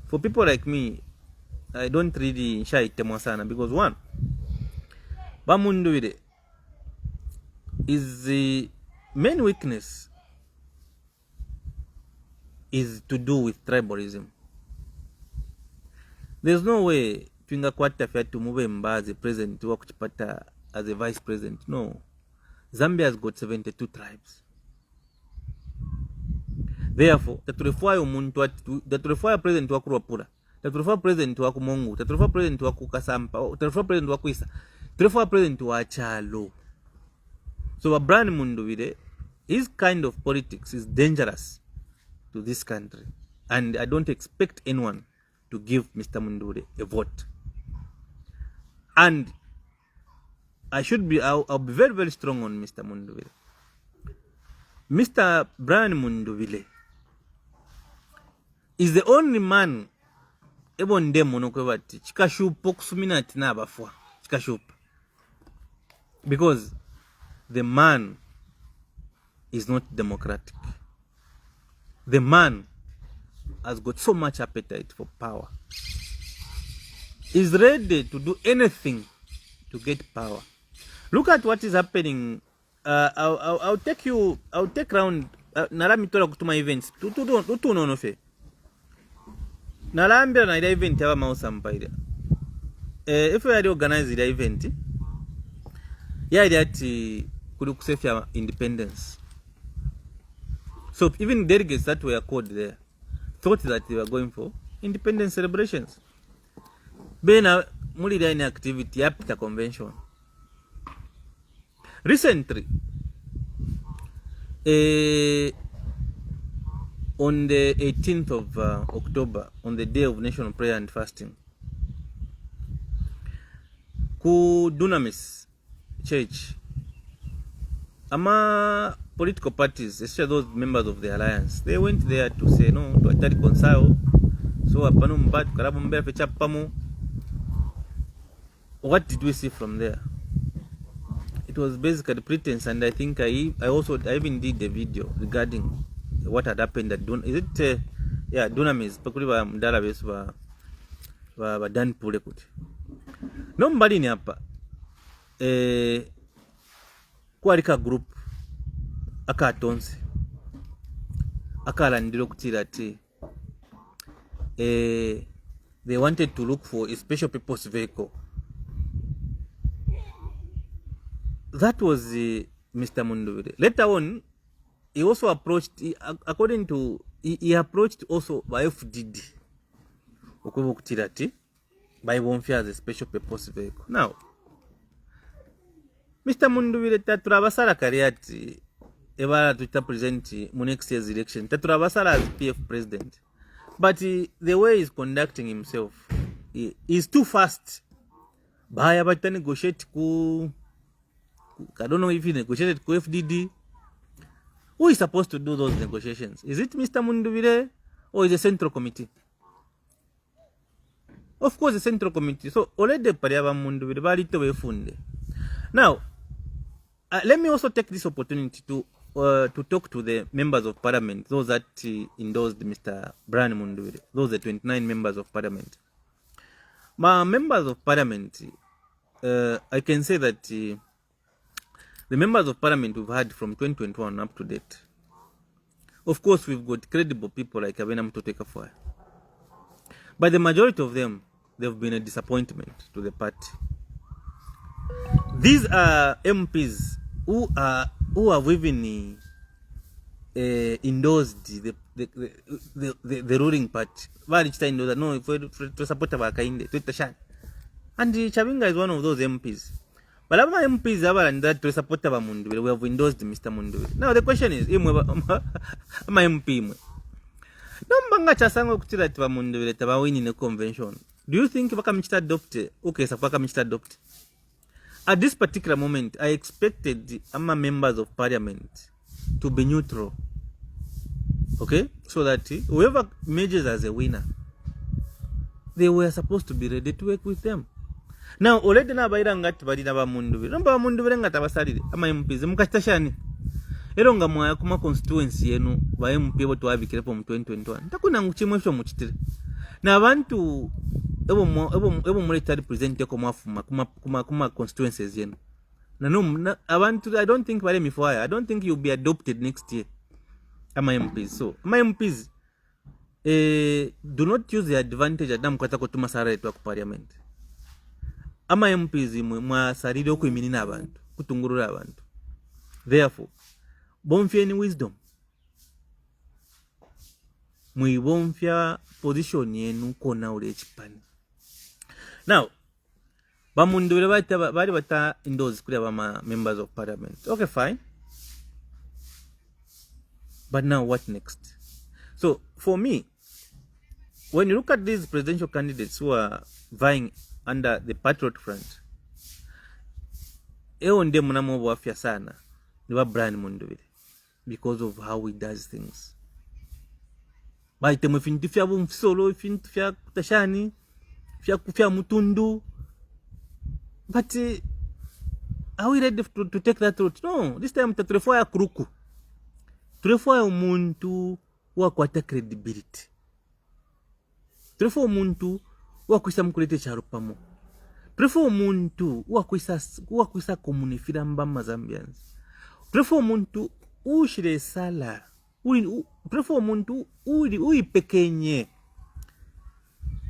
For people like me, I don't really shy temwasana because one, Bamunduide is the main weakness is to do with tribalism. There's no way Twinga Kwata Fiat to move him as a president to work as a vice president. No. Zambia has got 72 tribes. Therefore, that require president wa Kurwapura tatulofa president wa kumongu, tatulofa president wa kukasampa, tatulofa president wa kuisa, tatulofa president wa chalo. So Brian Mundubile, his kind of politics is dangerous to this country, and I don't expect anyone to give Mr. Mundubile a vote. And I'll be very, very strong on Mr. Mundubile. Mr. Brian Mundubile is the only man ebon demo kwebati chikashupa okusumina ati nabafwa chikashupa, because the man is not democratic. The man has got so much appetite for power. He's ready to do anything to get power. Look at what is happening. I'll take round naramitola kutuma events tutu nonofe narambira na ida event aba mausampaira if we are organize the event that kuli kusefya independence. So even delegates that were called there thought that they were going for independence celebrations. Bena muli line activity after convention. Recently, on the 18th of October, on the day of National Prayer and Fasting, ku Dunamis Church, ama political parties, especially those members of the alliance, they went there to say no, to reconcile. So apanu mbatu karabu mbele fecha pamu. What did we see from there? It was basically pretense, and I think I even did a video regarding what had happened at Dunamis pakuli mdala besu ba dan pule kuti. Nobody ni hapa kualika group akatonse akalandiro kutira ati they wanted to look for a special purpose vehicle. That was Mr. Mundubile. Later on, he also approached, he approached also by FDD. By Bonfia as a special purpose vehicle. Now, Mr. Mundubile, taturabasala kariati, ebara to present next year's election. Taturabasala as PF president. But the way he's conducting himself, is too fast. Bahaya bata negotiate ku, I don't know if he negotiated with FDD. Who is supposed to do those negotiations? Is it Mr. Mundubile or is the Central Committee? Of course, the Central Committee. So, already Pariaba Mundubile, Barito Wefunde. Now, let me also take this opportunity to talk to the members of Parliament, those that endorsed Mr. Brian Mundubile, those the 29 members of Parliament. My members of Parliament, I can say that the members of Parliament we've had from 2021 up to date. Of course, we've got credible people like Abena Mtotekafwa. But the majority of them, they've been a disappointment to the party. These are MPs who have even endorsed the ruling party. No, if we support Abakainde, and Chavinga is one of those MPs. But our MPs have that to support Mundubile. We have endorsed Mr. Mundubile. Now the question is, my MP. Nombanga chasango kutira tiba Mundubile taba win in a convention. Do you think baka mchita adopt? Okay, so baka mchita adopt. At this particular moment, I expected ama members of parliament to be neutral. Okay, so that whoever emerges as a winner, they were supposed to be ready to work with them. Now, already na baira ngati bali na ba Mundubile. Namba ba Mundubile ngata basalire ama MPs mukatashani. Ero nga mwaya kuma constituency yenu ba MP bo twabikirepo mu 2021. Takuna nguchimwe sho muchitire. Na abantu ebo muleta represent ko mwafuma kuma constituencies yenu. Na no abantu I don't think bale mifwaya. I don't think you'll be adopted next year. Ama MPs. So, ama MPs do not use the advantage adam kwata ko tumasara yetu ku parliament. Ama MPs mwa saride okuyimirina abantu kutungurura abantu. Therefore, bonfie ni wisdom. mwibonfya position yenu kona ule chipani. Now bamundubire bali bata indoors kuli abama members of parliament. Okay, fine. But now what next? So for me, when you look at these presidential candidates who are vying under the Patriot Front, eo ndiye mnamo wafya sana ni wa Brian Mundubire because of how he does things. Baite mfintu fya bumsolo, fintu fya kutashani, fya mutundu. But are we ready to take that route? No, this time taturefoya kuruku. Turefoya umuntu wa kwata credibility. Turefoya umuntu wa kuisa mkulete charo pamo. Turefoya umuntu wa kuisa komunifira mbama Zambians. Turefoya umuntu ushire sala. Turefoya umuntu uipekenye.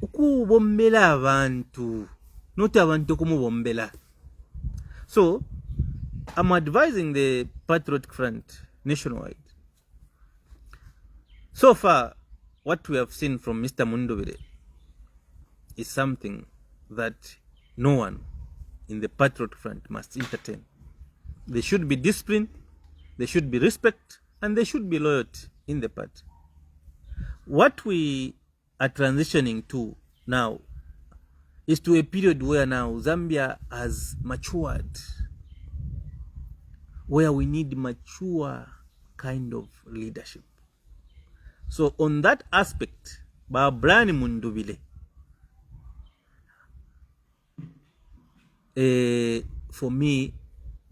Ukubombela abantu. Not abantu kumubombela. So, I'm advising the Patriot Front nationwide. So far, what we have seen from Mr. Mundubire is something that no one in the Patriot Front must entertain. There should be discipline, there should be respect, and there should be loyalty in the party. What we are transitioning to now is to a period where now Zambia has matured, where we need mature kind of leadership. So on that aspect, Brian Mundubile, for me,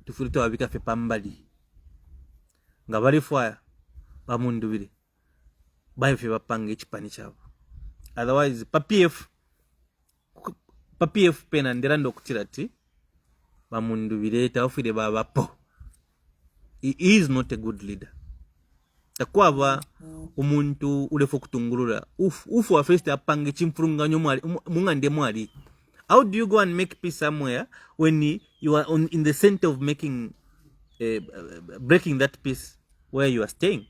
tufurito wabika fe pambali. Ngabali fwaya, ba Mundubile, ba fe bapange chipani chabo. Otherwise, PF pena nderando kutirati, ba Mundubile taufide babapo. He is not a good leader. Takwaba umuntu ulefo kutungurura ufu wa first apange chimfurunganyo mungande mwali. How do you go and make peace somewhere when you are in the center of making breaking that peace where you are staying?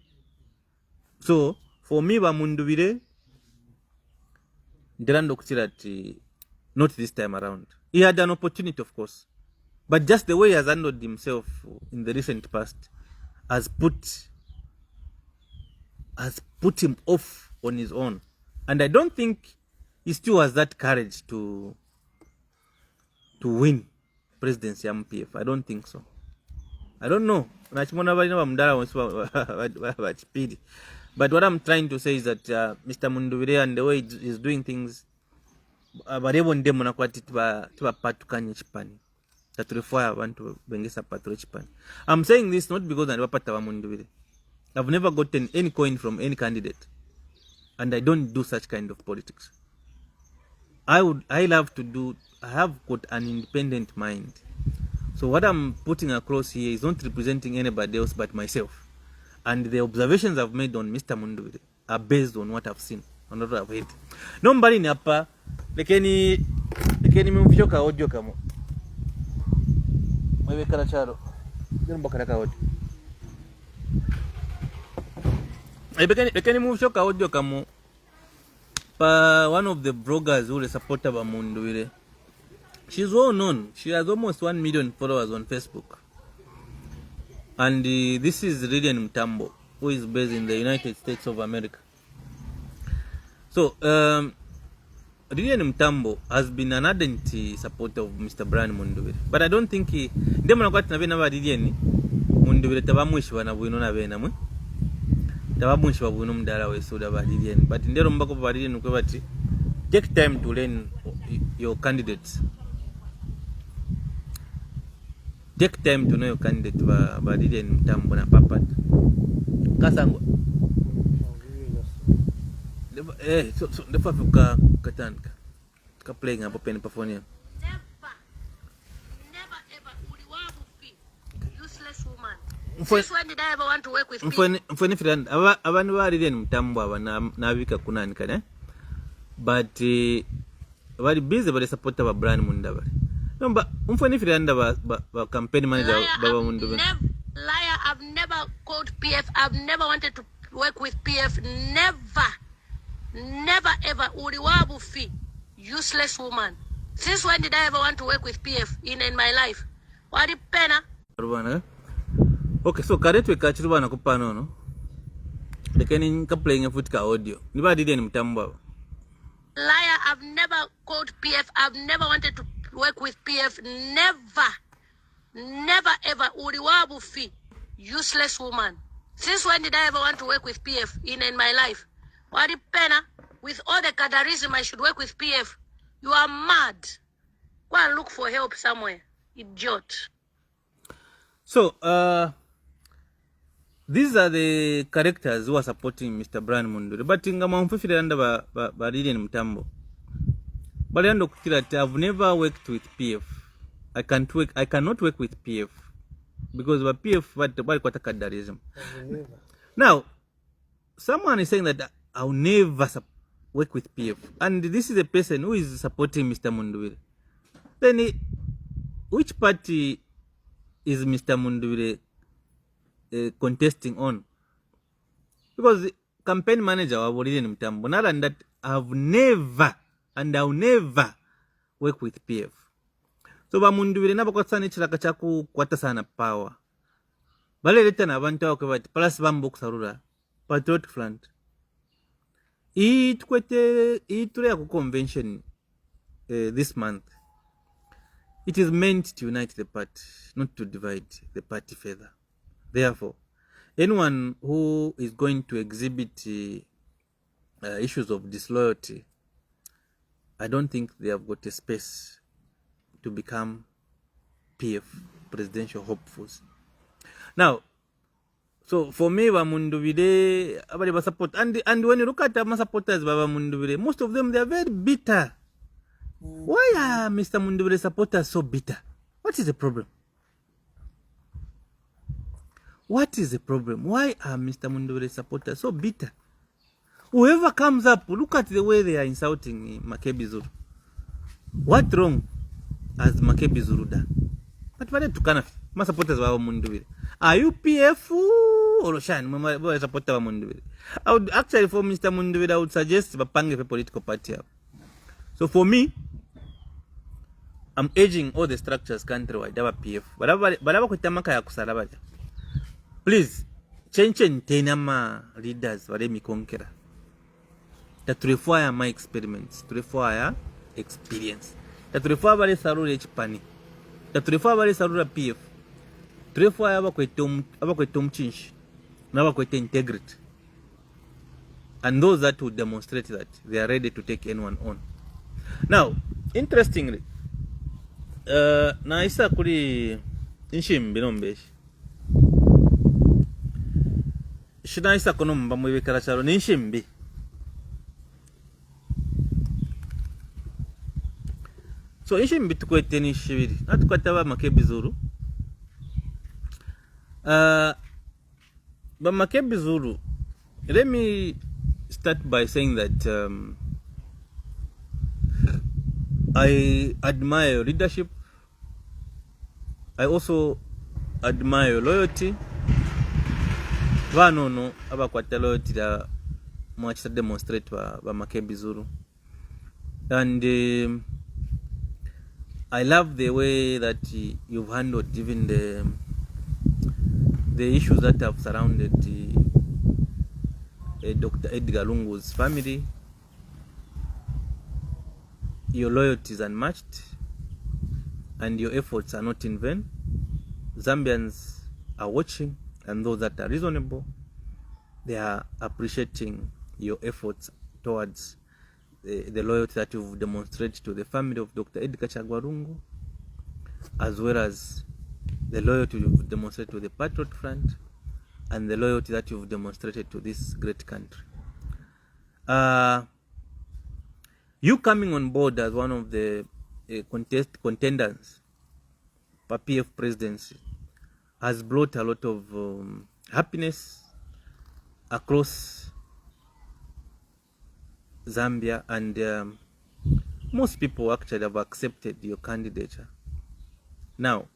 So for me ba Mundubire nderando kutirati, not this time around. He had an opportunity, of course, but just the way he has handled himself in the recent past has put him off on his own. And I don't think he still has that courage to win presidency MPF. I don't think so. I don't know. But what I'm trying to say is that Mr. Mundubire and the way he's doing things, I'm saying this not because I've never gotten any coin from any candidate, and I don't do such kind of politics. I have got an independent mind. So what I'm putting across here is not representing anybody else but myself. And the observations I've made on Mr. Mundubire are based on what I've seen, on what I've heard. Nobody ni hapa, lekeni mfyoka audio kamo. Mwewe karacharo. Jomba karaka audio. Lekeni mfyoka audio kamo. Pa one of the bloggers who supported Mundubire. She's well known. She has almost 1 million followers on Facebook. And this is Lilian Mtambo, who is based in the United States of America. So, Lilian Mtambo has been an ardent supporter of Mr. Brian Mundubire. But I don't think he... Ndemo na kwati na vena wa Lilian Mundubire tabamuishi wana buino na vena mwe. Tabamuishi wa buino mdala we soda wa Lilian. But ndero mbako wa Lilian ukwe bati, take time to learn your candidates. Take time to know your candidate ba Lilian Mtambo na Papat. Kasangwa. So the fafuka katanka. Ka playing hapo pen performing. Never ever useless woman. Since when did I ever want to work with people? Mfweni friend abantu ba Lilian Mtambo aba na vika kunani kana. But bali busy bali supporter ba Brian Mundubire. No, but mfweni friend ba campaign manager baba Mundubire. Liar, I've never called PF. I've never wanted to work with PF. Never. Never ever. Uriwabu fee. Useless woman. Since when did I ever want to work with PF in my life? What the pena? Okay, so karetwe kachirubana kupano no. Lekeni ka playing foot ka audio. Niba didi ni mtambo. Liar, I've never called PF. I've never wanted to work with PF. Never. Never ever. Uriwabu fee. Useless woman. Since when did I ever want to work with PF in my life? What the pena? With all the cadarism, I should work with PF. You are mad. Go and look for help somewhere. Idiot. So, these are the characters who are supporting Mr. Brian Mundure. But in Gamamfifire under Baridian Mtambo. But I've never worked with PF. I cannot work with PF. Because PF what cadarism. Now, someone is saying that I'll never work with PF. And this is a person who is supporting Mr. Mundure. Then which party is Mr. Mundure contesting on? Because the campaign manager of Origen Mtambo, not and that I've never and I'll never work with PF. So Mundure never got sana chakachaku kwata sana power. Bale leta na abantu wakati plus bambok sarura Patriot Front. It convention this month. It is meant to unite the party, not to divide the party further. Therefore, anyone who is going to exhibit issues of disloyalty, I don't think they have got a space to become PF, presidential hopefuls. Now, so for me, Bamunduvide, everybody support, and when you look at my supporters, Bamunduvide, most of them they are very bitter. Why are Mr. Mundure supporters so bitter? What is the problem? What is the problem? Why are Mr. Mundure supporters so bitter? Whoever comes up, look at the way they are insulting Makebi Zulu. What wrong has Makebi Zulu done? But why to kind of my supporters were Mundure? Are you PF or Shan? My supporter Mundure. I would actually, for Mr. Mundure, I would suggest Bapange a political party. So for me, I'm urging all the structures countrywide, PF. Please, change tenama leaders wale mikonkera. That require my experiments, to require experience. That require wale sarura chipani. That require wale sarura PF. To require abakwetum change. Na abakwete integrity. And those that will demonstrate that they are ready to take anyone on. Now, interestingly, na isa kuri inshimbi nombeshi. Shina isa konomba mwibekara charo ninshimbi. So inshimbi tukwete nishibiri. Natukwete ba Makebi Zulu. Ba Makebi Zulu. Let me start by saying that I admire your leadership. I also admire your loyalty. Vanono abakwata loyalty da mwachita demonstrate ba Makebi Zulu. And I love the way that you've handled even the issues that have surrounded Dr. Edgar Lungu's family. Your loyalty is unmatched and your efforts are not in vain. Zambians are watching, and those that are reasonable, they are appreciating your efforts towards the loyalty that you've demonstrated to the family of Dr. Edgar Chagwarungu, as well as the loyalty you've demonstrated to the Patriot Front, and the loyalty that you've demonstrated to this great country. You coming on board as one of the contenders for PF presidency has brought a lot of happiness across Zambia, and most people actually have accepted your candidature. Now,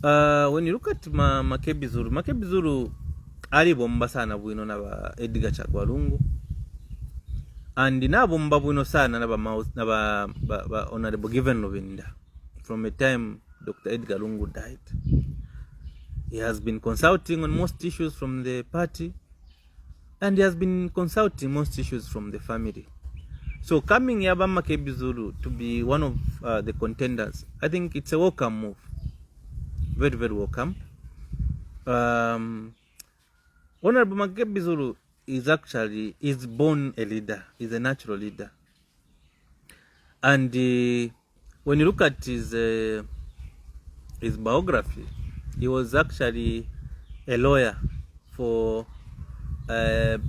when you look at Makebi Zulu ali bomba sana bwino na Edgar Chagwarungu. and nabo mbabuno sana naba Honorable Given Luvinda from the time Dr. Edgar Lungu died. He has been consulting on most issues from the party, and he has been consulting most issues from the family. So coming Yabama Kebizulu to be one of the contenders, I think it's a welcome move. Very, very welcome. Honorable Makebizulu is born a leader, is a natural leader. And when you look at his biography, he was actually a lawyer for Mr.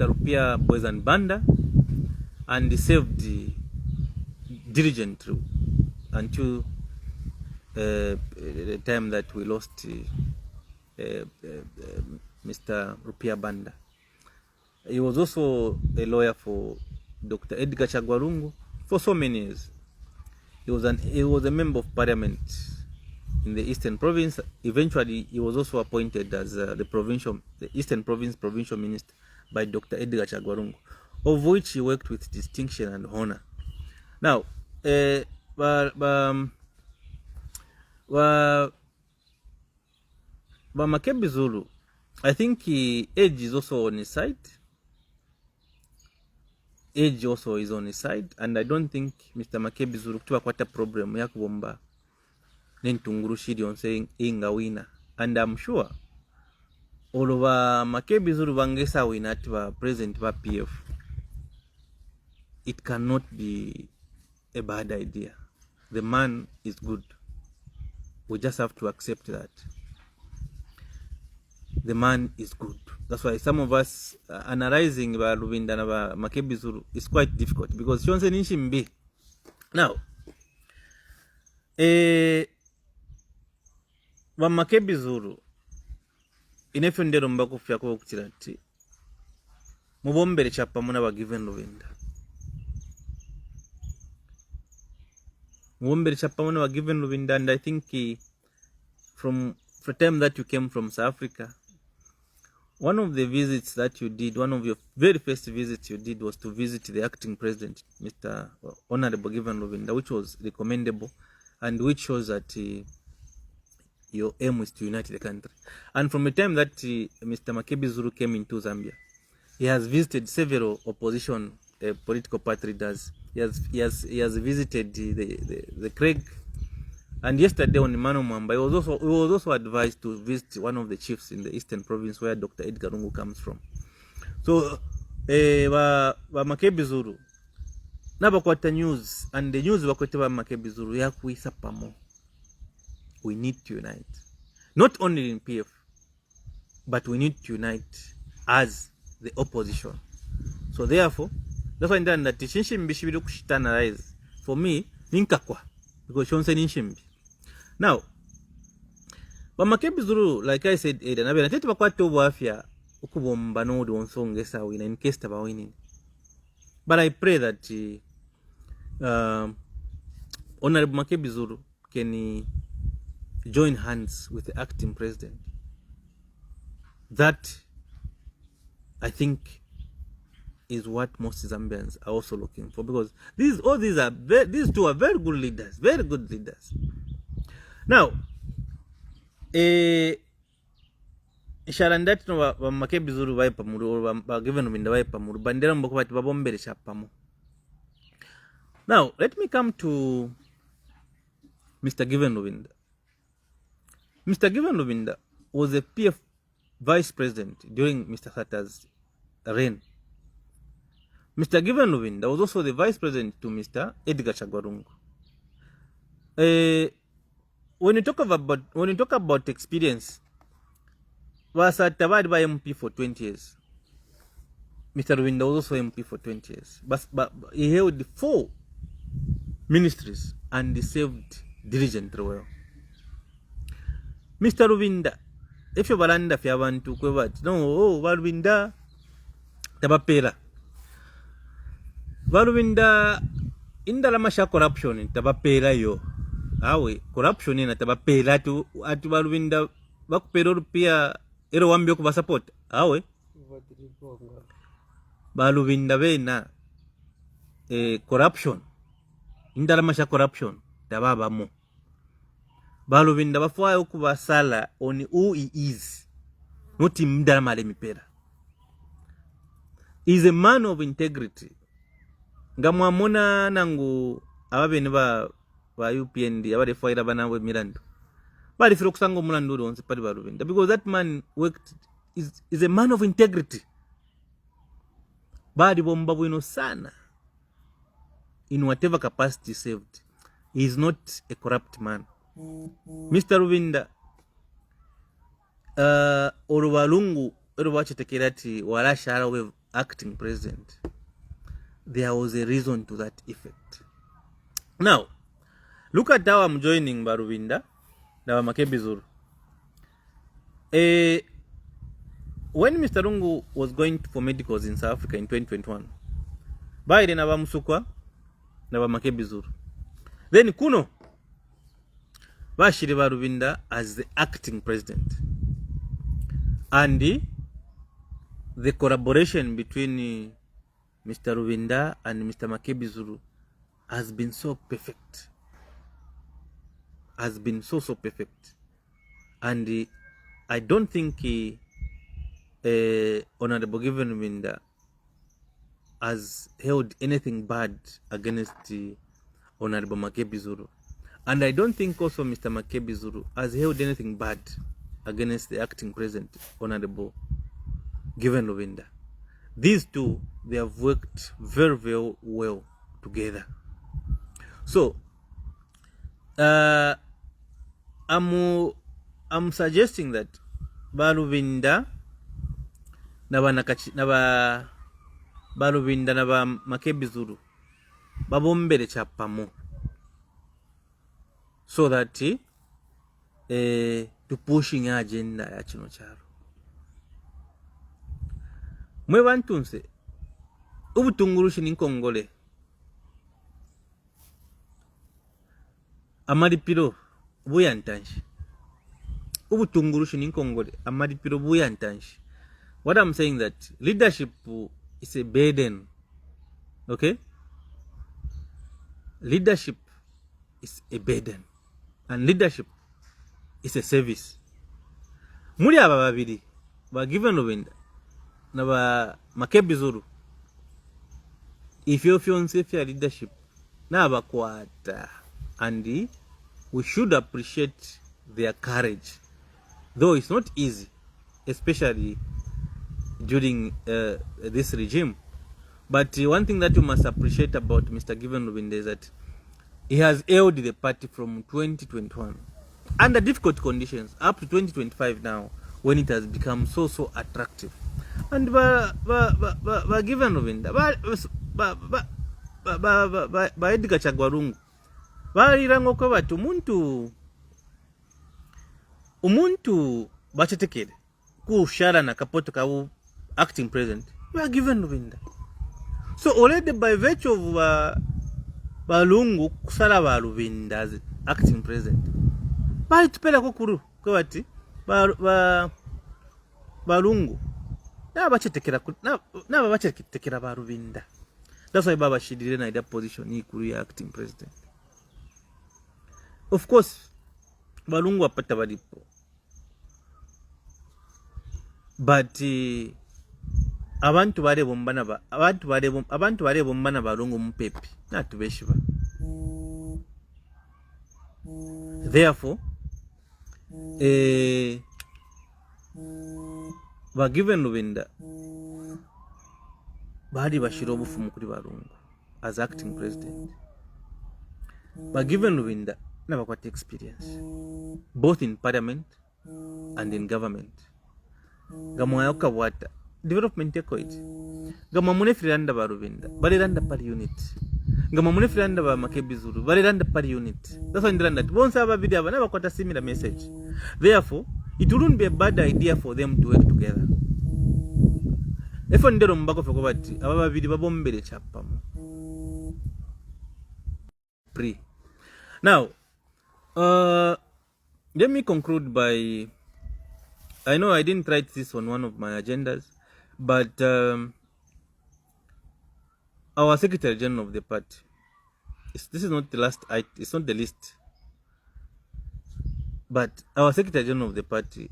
Rupia Boyzan Banda, and he served diligently until the time that we lost Mr. Rupia Banda. He was also a lawyer for Dr. Edgar Chagwarungu for so many years. He was a member of parliament in the Eastern Province. Eventually, he was also appointed as the Eastern Province provincial minister by Dr. Edgar Chagwarungu, of which he worked with distinction and honor. Now, Makebi Zulu, I think age is also on his side. Age also is on his side, and I don't think Mr. Makebi Zulu tuwa kwata problem ya kubomba nentunguru shidi on saying inga wina, and I'm sure all over Makebi Zulu bangesa wina tuwa president wa PF. It cannot be a bad idea. The man is good. We just have to accept that. The man is good. That's why some of us analyzing about Luvinda and Makebi Zulu is quite difficult, because Shonse Nishimbi. Now, Makebi Zulu inefendero mbako fyako kutirati mubombere chapa muna ba Given Luvinda. Mubombere chapa muna ba Given Luvinda, and I think from the time that you came from South Africa, one of the visits that you did, one of your very first visits you did, was to visit the acting president, Mr. Honorable Given Luvinda, which was recommendable and which shows that your aim is to unite the country. And from the time that Mr. Makebi Zulu came into Zambia, he has visited several opposition political party leaders. He has visited the Craig. And yesterday on Mano Mamba, he was also advised to visit one of the chiefs in the Eastern Province where Dr. Edgar Lungu comes from. So, Makebi Zulu, nabakwata news, and the news wakwete ba Makebi Zulu ya kuisa pamo. We need to unite, not only in PF, but we need to unite as the opposition. So therefore, that's why I'm that Shinshimbi shibiru kushitanalyze for me ninkakwa, because Shonse Ninshimbi. Now, Makebi Zulu, like I said, nabe natete bakwata obwafya okubomba n'odi onsongesa wina in case taba winning. But I pray that Honorable Makebi Zulu can join hands with the acting president. That, I think, is what most Zambians are also looking for, because these two are very good leaders, very good leaders. Now, Sharandati no Makebi Zulu vai pamuru, ba Given Luvinda vai pamuru, bandera mboko bati babombere chapamo. Now, let me come to Mr. Given Luvinda. Mr. Given Luvinda was a PF vice president during Mr. Sata's reign. Mr. Given Luvinda was also the vice president to Mr. Edgar Chagwarungu. When you talk about experience, was Tabad by MP for 20 years. Mr. Luvinda was also MP for 20 years. But he held 4 ministries and he served diligently well. Mr. Luvinda, if you balanda fi abantu kwebati, no, Luvinda tabapela. Luvinda indala masha corruption tabapela yo. Awe corruption ina tabapela atu Luvinda bakupera rupia ero wambio kuba support. Awe balubinda bena corruption indalamasha corruption tababamo balubinda bafwayo kubasala on who he is, not mdalamale mipera. He is a man of integrity. Ngamwamona nangu ababene ba UPND abade fwaira banawe Mirando bali firo kusango mulandu onse pali balubinda, because that man worked is a man of integrity. Bali bomba bwino sana in whatever capacity served. He is not a corrupt man. Mr. Rubinda olubalungu olubachetekerati walashara we acting president, there was a reason to that effect. Now look at how I'm joining Barubinda na Makebizuru. When Mr. Lungu was going for medicals in South Africa in 2021, baile na bamusukwa na Makebizuru, then kuno bashire Barubinda as the acting president, and the collaboration between Mr. Rubinda and Mr. Makebizuru has been so perfect, has been so perfect, and I don't think Honorable Given Rubinda has held anything bad against Honorable Makebizuru, and I don't think also Mr. Makebizuru has held anything bad against the acting president, Honorable Given Rubinda. These two, they have worked very, very well together. So I'm suggesting that Barubinda Barubinda na Makebizuru babombere chapamo, so that to pushing agenda ya chino charo. Mwe bantunse ubutungurushi ninkongole amaripiro buyantanshi, ubutungurushi ninkongole amaripiro buyantanshi. What I'm saying that leadership is a burden. Okay? Leadership is a burden, and leadership is a service. Muri aba babiri ba Given Rubinda na ba Makebizuru, if you fiance fair leadership na abakwata, and we should appreciate their courage, though it's not easy, especially during this regime. But one thing that you must appreciate about Mr. Given Rubinda is that he has held the party from 2021 under difficult conditions up to 2025 now, when it has become so attractive. And Given Rubinda ba Edgar Chagwarungu balirango ko batu umuntu bachetekere kushara na kapoto ka acting president we are Given Rubinda. So already by virtue of balungu kusala Barubinda as acting president, bali tupela ko kuru ko bati balungu na bachetekera na bachetekera Barubinda. That's why baba shidire na ida position ni kuru ya acting president. Of course balungu apata balipo, but abantu bare bombana balungu mpepi na tubeshiba. Therefore ba Given Rubinda bali bashira obufumu kuri balungu as acting president. Ba Given Rubinda na bakwata experience both in parliament and in government. Gamwa yakabwata development equity. Gama mune Firanda Barubinda baliranda par unit. Gama mune Firanda ba Makebizuru baliranda par unit. That's why ndiranda bonsa aba video aba bakwata similar message. Therefore it wouldn't be a bad idea for them to work together. Efo ndero mbako feko bati aba babiri babombere chapamo pre. Now let me conclude by, I know I didn't write this on one of my agendas, but our Secretary General of the party, this is not the last, it's not the list, but our Secretary General of the party,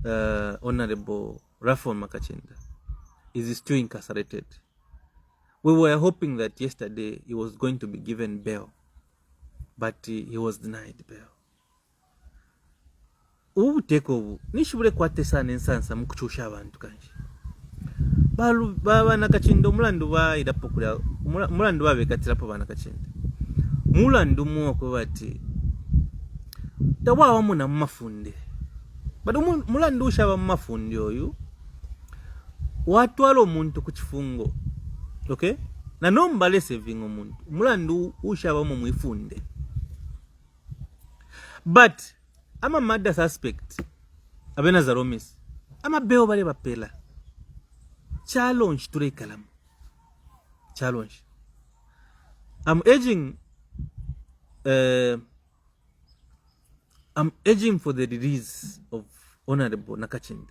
Honorable Rafon Makachinda, is still incarcerated. We were hoping that yesterday he was going to be given bail, but he was denied bail. Ubutekobu nishibule kwatesana ensansa mukuchusha abantu kanje. Baba Nakachinda mulandu bairapo kulya mulandu babekatirapo bana Kachinda. Mulandu mwoko bati tawawa muna mafunde. Bado mulandu ushaba mafunde oyu watwala omuntu ku kifungo. Okay? Na nombale saving omuntu. Mulandu ushaba mu mwifunde. But ama murder suspect abena zaromis ama beo bale bapela challenge to kalam challenge. I'm urging for the release of Honorable Nakachinda.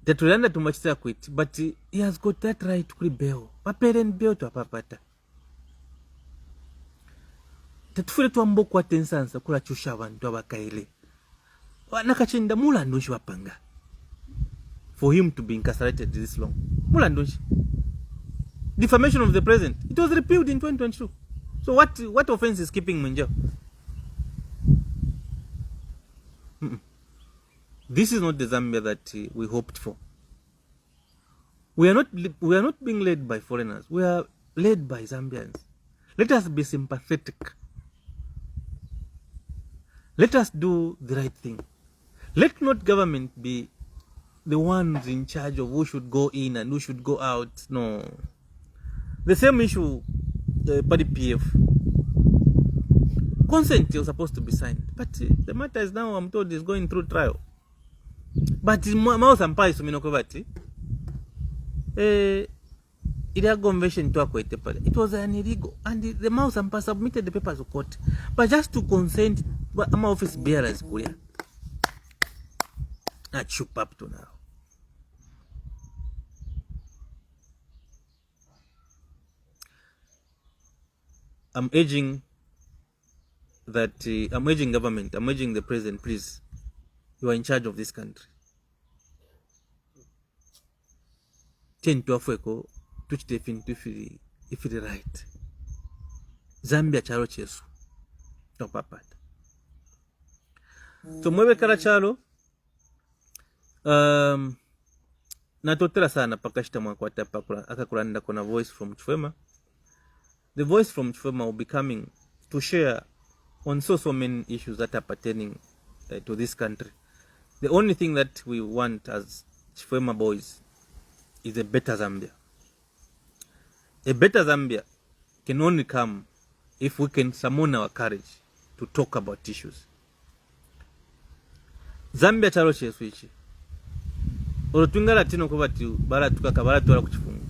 That will end too much to quit, but he has got that right to bail. Parent bail to a papata. Tatufule tuambo kwa tensansa kula chusha bantu abakaile. Nakachinda mulandu nshi wapanga. For him to be incarcerated this long. Mulandu nshi. Defamation of the president. It was repealed in 2022. So what offense is keeping him in jail? This is not the Zambia that we hoped for. We are not being led by foreigners. We are led by Zambians. Let us be sympathetic. Let us do the right thing. Let not government be the ones in charge of who should go in and who should go out. No. The same issue by the PF. Consent was supposed to be signed. But the matter is now, I'm told, is going through trial. But Mao Sampai Suminokobati, convention to it was an illegal, and the Mao Sampai submitted the papers to court. But just to consent, my office bearers, not shook up to now. I'm urging government, I'm urging the president, please, you are in charge of this country. Ten to Africa, touch the fin if it right. Zambia charo chesu. No papat. So mwewe kala chalo, natotela sana pakashita mwakwata pakula, akakulanda kona voice from Chifema. The voice from Chifema will be coming to share on so many issues that are pertaining to this country. The only thing that we want as Chifema boys is a better Zambia. A better Zambia can only come if we can summon our courage to talk about issues. Zambia chalo chesu ichi. Olutungala tino kubati bara tukaka bara tuwala kuchifungu.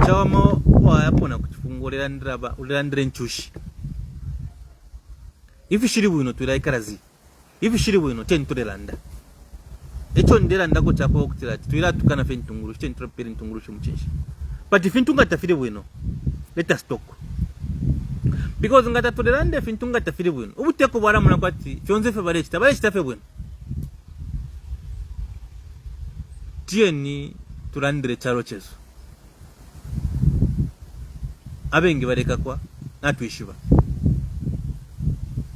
Chawamo wa yapo na kuchifungu ulilandire nchushi. Ifi shiri wino tuila ikarazi. Ifi shiri wino teni tulelanda. Echo ndela ndako chako okutilati tuila tukana fe ntunguru teni tulapele ntunguru shimuchinshi. But if intunga tafile wino, let us talk. Because ngata tulelanda if intunga tafile wino. Ubuteko wala muna kwati fionze fe bale chita fe wino. Tieni tulandire charo chesu. Abengi baleka kwa natuishiba.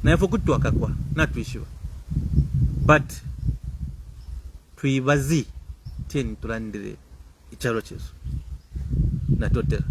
Na yafo kutuwaka kwa natuishiba. But tuibazi tieni tulandire charo chesu. Natotera.